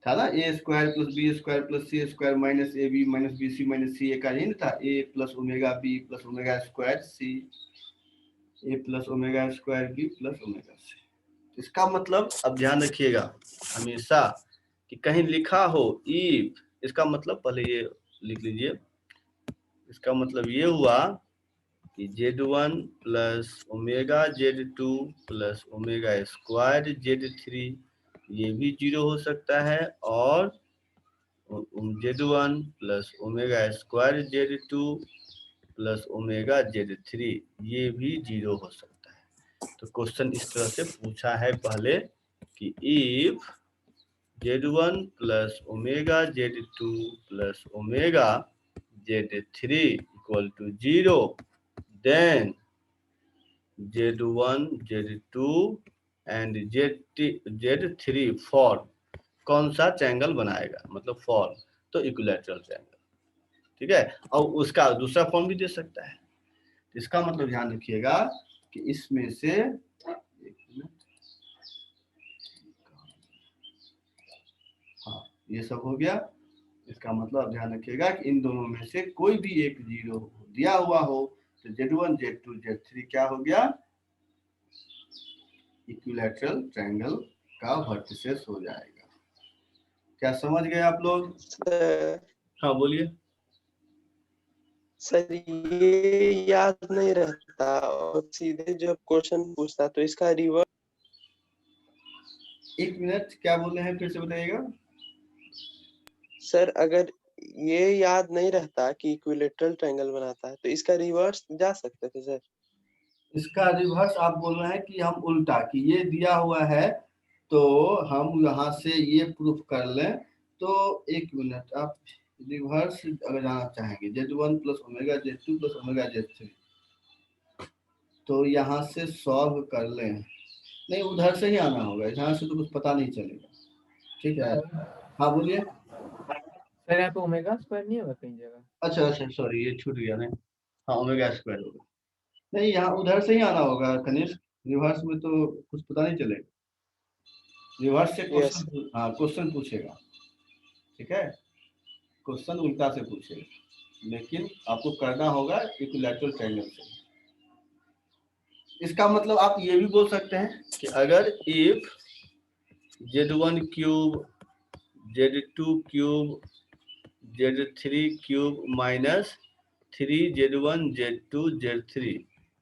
था ना, A square plus B square plus C square minus A B minus B C minus C A का ही था, A plus omega B plus omega square C, A plus omega square B plus omega C. इसका मतलब अब ध्यान रखिएगा हमेशा कि कहीं लिखा हो इफ, इसका मतलब पहले ये लिख लीजिए, इसका मतलब ये हुआ कि Z1 plus omega Z2 plus omega square Z3 ये भी 0 हो सकता है, और Z1 plus omega square Z2 plus omega Z3 ये भी 0 हो सकता है। तो क्वेश्चन इस तरह से पूछा है पहले कि if Z1 plus omega Z2 plus omega Z3 equal to 0, then Z1 Z2 and Z3 form कौन सा ट्रायंगल बनाएगा, मतलब फॉर्म तो इक्विलैटरल ट्रायंगल। ठीक है, और उसका दूसरा फॉर्म भी दे सकता है। इसका मतलब ध्यान रखिएगा कि इसमें से हाँ ये सब हो गया। इसका मतलब ध्यान रखिएगा कि इन दोनों में से कोई भी एक 0 दिया हुआ हो तो Z1 Z2 Z3 क्या हो गया, इक्विलैटरल ट्रायंगल का वर्टिसेस हो जाएगा। क्या समझ गए आप लोग? सर हाँ बोलिए। सर ये याद नहीं रहता और सीधे जब क्वेश्चन पूछता तो इसका रिवर्स। एक मिनट, क्या बोल रहे हैं, फिर से बताइएगा। सर अगर ये याद नहीं रहता कि इक्विलैटरल ट्रायंगल बनाता है तो इसका रिवर्स जा सकते थे सर। इसका रिवर्स आप बोल रहे हैं कि हम उल्टा, कि ये दिया हुआ है तो हम यहाँ से ये प्रूफ कर लें। तो एक मिनट, आप रिवर्स अगर जाना चाहेंगे Z1 plus omega Z2 plus omega Z3, तो यहाँ से सॉल्व कर लें। नहीं, उधर से ही आना होगा, यहाँ से तो कुछ पता नहीं चलेगा। ठीक है, हाँ बोलिए। सर यहाँ पे ओमेगा स्क्वायर नहीं होगा कहीं जगह? अच्छा अच्छा सॉरी, ये छूट गया नहीं। हाँ ओमेगा स्क्वायर होगा। नहीं, यहाँ उधर से ही आना होगा कनिष्क, रिवर्स में तो कुछ पता नहीं चलेगा। रिवर्स से क्वेश्चन, हाँ क्वेश्चन पूछेगा। ठीक है, क्वेश्चन उल्टा से पूछेगा, लेकिन आपको करना होगा इक्विलैटरल ट्रायंगल से। इसका मतलब आप ये भी बोल सकते हैं कि अगर if Z1 cube Z2 cube Z3 cube minus 3Z1 Z2 Z3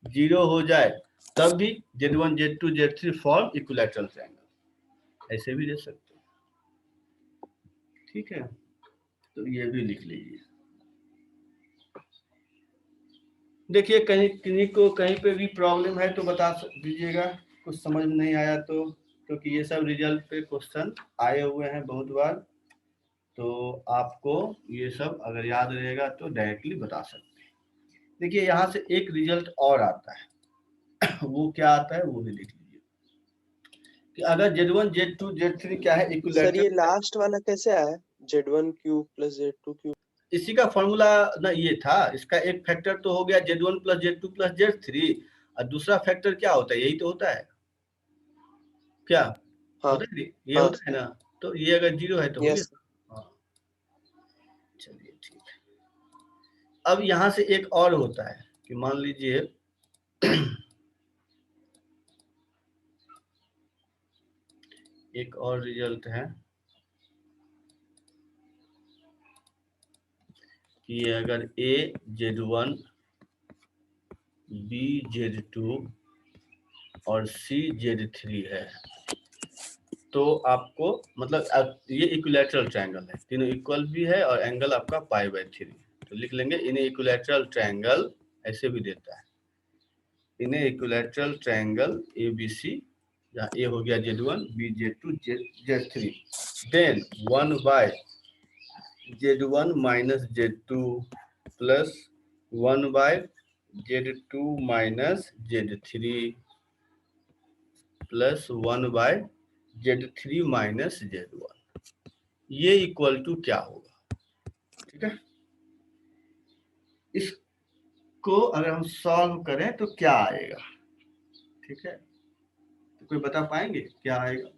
0 हो जाए तब भी Z1 Z2 Z3 form equilateral triangle, ऐसे भी दे सकते हैं। ठीक है, तो ये भी लिख लीजिए। देखिए कहीं किन्हीं को कहीं पे भी प्रॉब्लम है तो बता दीजिएगा, कुछ समझ में नहीं आया तो, क्योंकि ये सब रिजल्ट पे क्वेश्चन आए हुए हैं बहुत बार। तो आपको ये सब अगर याद रहेगा तो डायरेक्टली बता सकते हैं। देखिए यहाँ से एक रिजल्ट और आता है वो क्या आता है वो भी देख लीजिए कि अगर Z1 Z2 Z3 क्या है सर इक्विलेटरल, ये लास्ट वाला कैसे आया Z1 cube plus Z2 cube? इसी का फॉर्मूला ना ये था। इसका एक फैक्टर तो हो गया Z1 plus Z2 plus Z3 और दूसरा फैक्टर क्या होता है, यही तो होता है क्या, हाँ होता है ये हाँ होता है ना। तो ये अगर 0 है तो हो यस। गया। हाँ चलिए ठीक है। अब यहाँ से एक और होता है कि मान लीजिए एक और रिजल्ट है कि अगर A Z1 B Z2 और C Z3 है तो आपको मतलब ये इक्विलैटरल ट्रायंगल है, तीनों इक्वल भी है और एंगल आपका π/3, तो लिख लेंगे इन्हें इक्विलैटरल ट्रायंगल ऐसे भी देता है, इन्हें इक्विलैटरल ट्रायंगल ABC, जहाँ A हो गया Z1 B Z2 Z3, then 1/Z1 minus Z2 plus 1/Z2 minus Z3 plus 1/Z3 minus Z1, ये इक्वल टू क्या होगा, ठीक है। इसको अगर हम सॉल्व करें तो क्या आएगा, ठीक है, तो कोई बता पाएंगे क्या आएगा?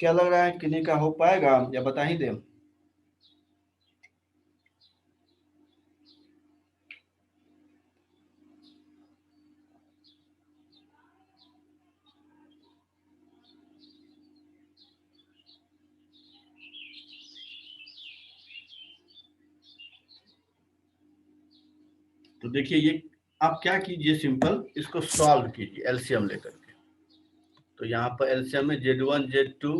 क्या लग रहा है किन्हीं का हो पाएगा या बता ही दें? तो देखिए ये आप क्या कीजिए, सिंपल इसको सॉल्व कीजिए एलसीएम लेकर के। तो यहाँ पर एलसीएम में Z1 Z2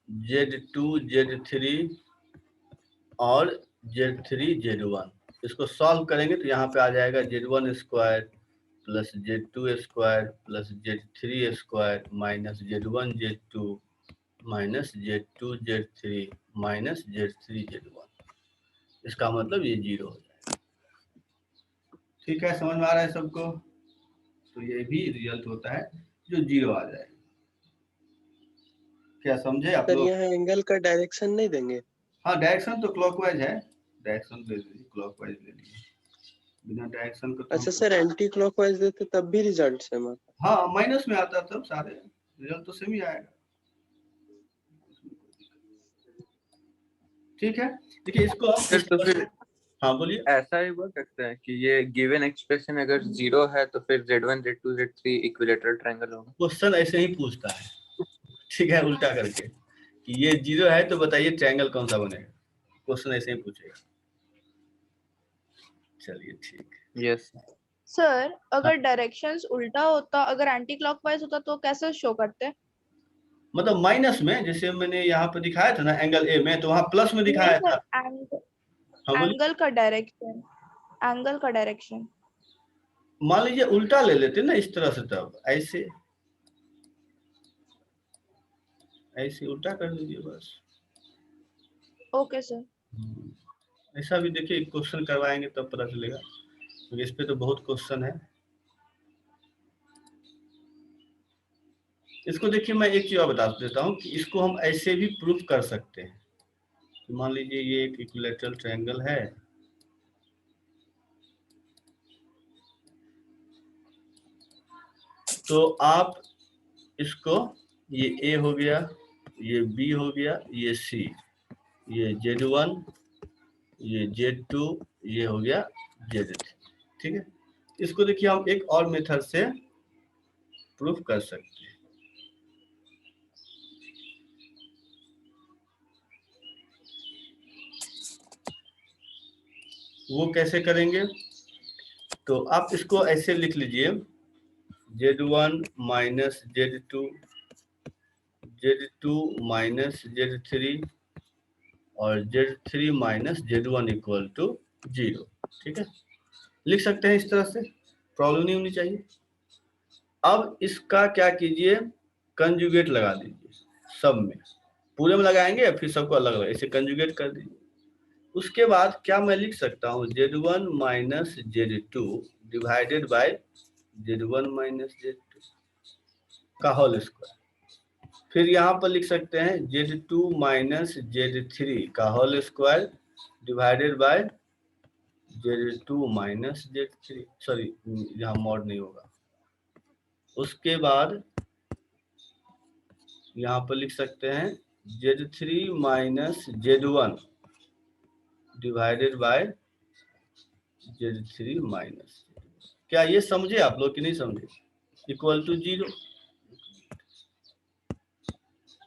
Z2 Z3 और Z3 Z1, इसको सॉल्व करेंगे तो यहाँ पे आ जाएगा Z1 square plus Z2 square plus Z3 square minus Z1 Z2 minus Z2 Z3 minus Z3 Z1, इसका मतलब ये 0 हो जाएगा। ठीक है, समझ में आ रहा है सबको? तो ये भी रिजल्ट होता है जो 0 आ जाएगा। क्या समझे आप सर लोग? यहाँ एंगल का डायरेक्शन नहीं देंगे? हाँ डायरेक्शन तो क्लॉकवाइज है, डायरेक्शन ले लीजिए, क्लॉकवाइज ले लीजिए, बिना डायरेक्शन को तो अच्छा सर एंटी क्लॉकवाइज देते तब भी रिजल्ट सेम आता? हाँ माइनस में आता तब सारे रिजल्ट तो सेम ही आएगा। ठीक है, देखिए इसको हम सर तो फिर हाँ बोलिए। ऐसा ही बोल सकते हैं कि ये गिवन एक्सप्रेशन अगर 0 है तो फिर Z1 Z2 Z3 equilateral triangle होगा। क्वेश्चन ऐसे ही पूछता है, ठीक है, उल्टा करके कि ये 0 है तो बताइए ट्रायंगल कौन सा बनेगा, क्वेश्चन ऐसे ही पूछेगा। चलिए ठीक है। यस सर अगर डायरेक्शंस उल्टा होता, अगर एंटी क्लॉकवाइज होता तो कैसे शो करते? मतलब माइनस में, जैसे मैंने यहाँ पे दिखाया था ना एंगल ए में, तो वहाँ प्लस में नहीं दिखाया था। सर, हाँ बोलिए। एंगल का डायरेक्शन, एंगल का डायरेक्शन। मान लीजिए उल्टा ले लेते ना इस तरह से, तब ऐसे ऐसे उल्टा कर दीजिए बस। Okay sir. ऐसा भी देखिए क्वेश्चन करवाएंगे तब पता चलेगा, क्योंकि इस पे तो बहुत क्वेश्चन है। इसको देखिए मैं एक चीज और बता देता हूँ कि इसको हम ऐसे भी प्रूफ कर सकते हैं। तो मान लीजिए ये एक इक्विलैटरल ट्रायंगल है, तो आप इसको, ये ए हो गया, ये बी हो गया, ये सी, ये Z1, ये Z2, ये हो गया Z3, ठीक है। इसको देखिए हम एक और मेथड से प्रूफ कर सकते हैं। वो कैसे करेंगे? तो आप इसको ऐसे लिख लीजिए, Z1 minus Z2, Z2 minus Z3 और Z3 minus Z1 equal to 0। ठीक है, लिख सकते हैं इस तरह से, प्रॉब्लम नहीं होनी चाहिए। अब इसका क्या कीजिए, कंजुगेट लगा दीजिए सब में, पूरे में लगाएंगे या फिर सबको अलग अलग, ऐसे कंजुगेट कर दीजिए। उसके बाद क्या मैं लिख सकता हूँ, Z1 minus Z2 divided by Z1 minus Z2 का होल स्क्वायर। फिर यहाँ पर लिख सकते हैं Z2 माइनस Z3 का whole square divided by Z2 minus Z3, sorry यहाँ मॉड नहीं होगा। उसके बाद यहाँ पर लिख सकते हैं Z3 minus Z1 divided bye Z3 minus. क्या ये समझे आप लोग कि नहीं समझे? Equal to 0।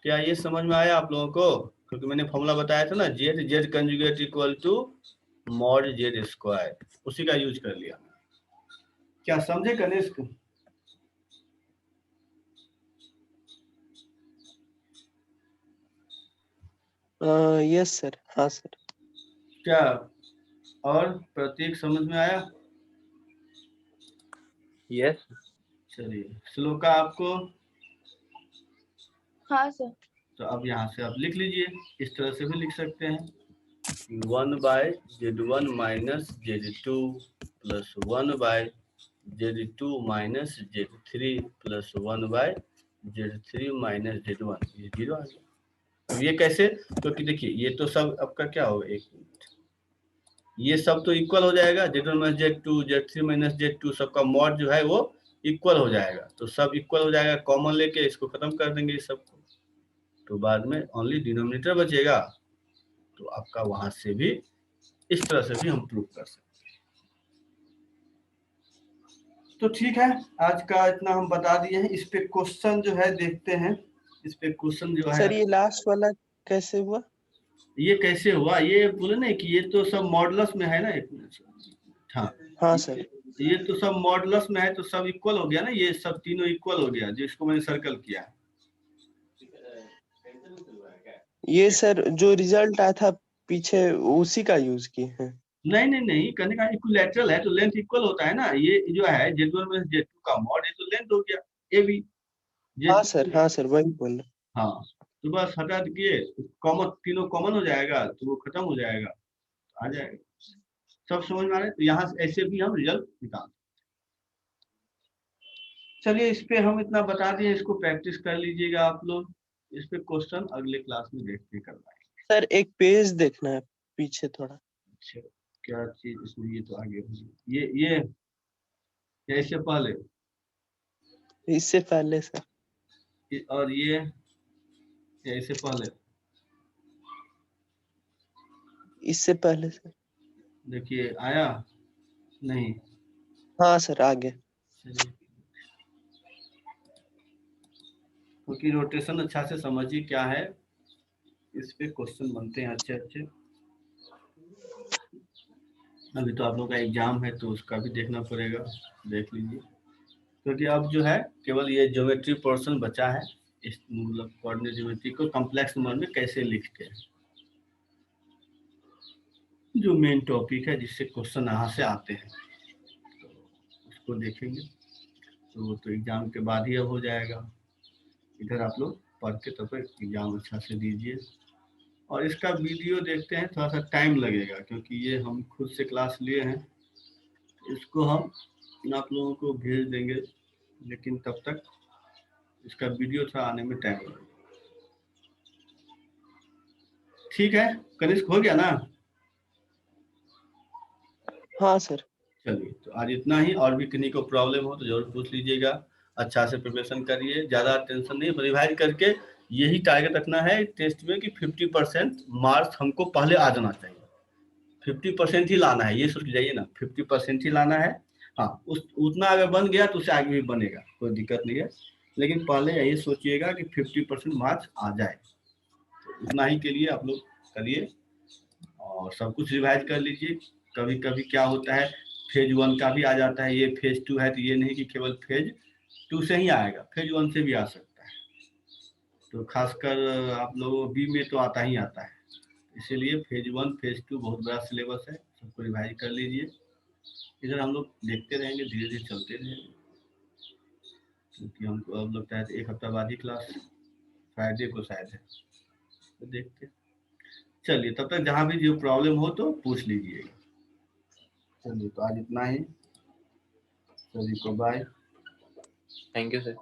क्या ये समझ में आया आप लोगों को? क्योंकि मैंने फॉर्मूला बताया था ना, Z conjugate equal to mod Z square, उसी का यूज कर लिया। क्या समझे कनिष्क? यस सर, हाँ सर। क्या और प्रतीक समझ में आया? यस। चलिए, श्लोका आपको? हाँ सर। तो अब यहाँ से आप लिख लीजिए, इस तरह से भी लिख सकते हैं, 1 by Z1 minus Z2 plus 1 by Z2 minus Z3 plus 1 by Z3 minus Z1, ये 0 आ गया। अब ये कैसे? क्योंकि देखिए ये तो सब आपका क्या होगा, एक मिनट, ये सब तो इक्वल हो जाएगा, Z1 minus Z2 Z3 minus Z2 सबका मॉड जो है वो इक्वल हो जाएगा। तो सब इक्वल हो जाएगा, कॉमन लेके इसको खत्म कर देंगे इस सबको, तो बाद में ओनली डिनोमिनेटर बचेगा। तो आपका वहां से भी इस तरह से भी हम प्रूव कर सकते हैं। तो ठीक है, आज का इतना हम बता दिए हैं। इस पे क्वेश्चन जो है देखते हैं, इस पे क्वेश्चन जो है। सर ये लास्ट वाला कैसे हुआ? ये कैसे हुआ, ये बोले ना कि ये तो सब मॉडुलस में है ना, एक मिनट। हाँ हाँ सर। ये तो सब मॉडुलस में है, तो सब इक्वल हो गया ना, ये सब तीनों इक्वल हो गया, जिसको मैंने सर्कल किया है। ये सर जो रिजल्ट आया था पीछे, उसी का यूज किए हैं? नहीं नहीं नहीं, कहने का इक्विलैटरल है तो लेंथ इक्वल होता है ना। ये जो है Z1 में Z2 का मॉड, ये तो लेंथ हो गया AB। हाँ सर वही बोल रहे। हाँ, तो बस हटा दिए, कॉमन, तीनों कॉमन हो जाएगा तो वो खत्म हो जाएगा, आ जाएगा। सब समझ में आ रहा है? तो यहाँ से ऐसे भी हम रिजल्ट निकाल। चलिए, इस पे हम इतना बता दिए, इसको प्रैक्टिस कर लीजिएगा आप लोग। इस पे क्वेश्चन अगले क्लास में देखते करवाएंगे। सर एक पेज देखना है पीछे थोड़ा। अच्छा, क्या चीज इसमें? ये तो आगे ये इससे पहले, इससे पहले सर। और ये इससे पहले, इससे पहले सर। देखिए आया नहीं? हाँ सर आगे। चलिए, क्योंकि रोटेशन अच्छा से समझिए क्या है, इस पे क्वेश्चन बनते हैं अच्छे अच्छे। अभी तो आप लोगों का एग्जाम है तो उसका भी देखना पड़ेगा, देख लीजिए। क्योंकि अब जो है केवल ये ज्योमेट्री पोर्शन बचा है, इस मतलब कोऑर्डिनेट ज्योमेट्री को कॉम्प्लेक्स नंबर में कैसे लिखते हैं, जो मेन टॉपिक है जिससे क्वेश्चन यहाँ से आते हैं, तो उसको देखेंगे। तो वो तो एग्जाम के बाद ही अब हो जाएगा। इधर आप लोग पढ़ के तब एग्जाम अच्छा से दीजिए। और इसका वीडियो देखते हैं, थोड़ा सा टाइम लगेगा क्योंकि ये हम खुद से क्लास लिए हैं, इसको हम आप लोगों को भेज देंगे, लेकिन तब तक इसका वीडियो थोड़ा आने में टाइम लगेगा। ठीक है, कनिष्क हो गया ना? हाँ सर। चलिए, तो आज इतना ही। और भी किन्हीं को प्रॉब्लम हो तो जरूर पूछ लीजिएगा। अच्छा से प्रिपरेशन करिए, ज़्यादा टेंशन नहीं, रिवाइज करके यही टारगेट रखना है टेस्ट में कि 50% मार्क्स हमको पहले आ जाना चाहिए। 50% ही लाना है, ये सोच के जाइए ना, 50% ही लाना है। हाँ, उतना अगर बन गया तो उससे आगे भी बनेगा, कोई दिक्कत नहीं है, लेकिन पहले यही सोचिएगा कि 50% मार्क्स आ जाए। तो उतना ही के लिए आप लोग करिए और सब कुछ रिवाइज कर लीजिए। कभी कभी क्या होता है फेज 1 का भी आ जाता है, ये फेज 2 है, तो ये नहीं कि केवल फेज 2 से ही आएगा, फेज 1 से भी आ सकता है। तो खासकर आप लोगों बी में तो आता ही आता है, इसीलिए फेज 1 फेज 2 बहुत बड़ा सिलेबस है, सबको रिवाइज कर लीजिए। इधर हम लोग देखते रहेंगे, धीरे धीरे चलते रहेंगे, क्योंकि हमको अब लगता है 1 हफ्ता बाद ही क्लास, फ्राइडे को शायद है, तो देखते हैं। चलिए, तब तक जहाँ भी जो प्रॉब्लम हो तो पूछ लीजिएगा। चलिए, तो आज इतना ही, सभी को बाय। Thank you sir.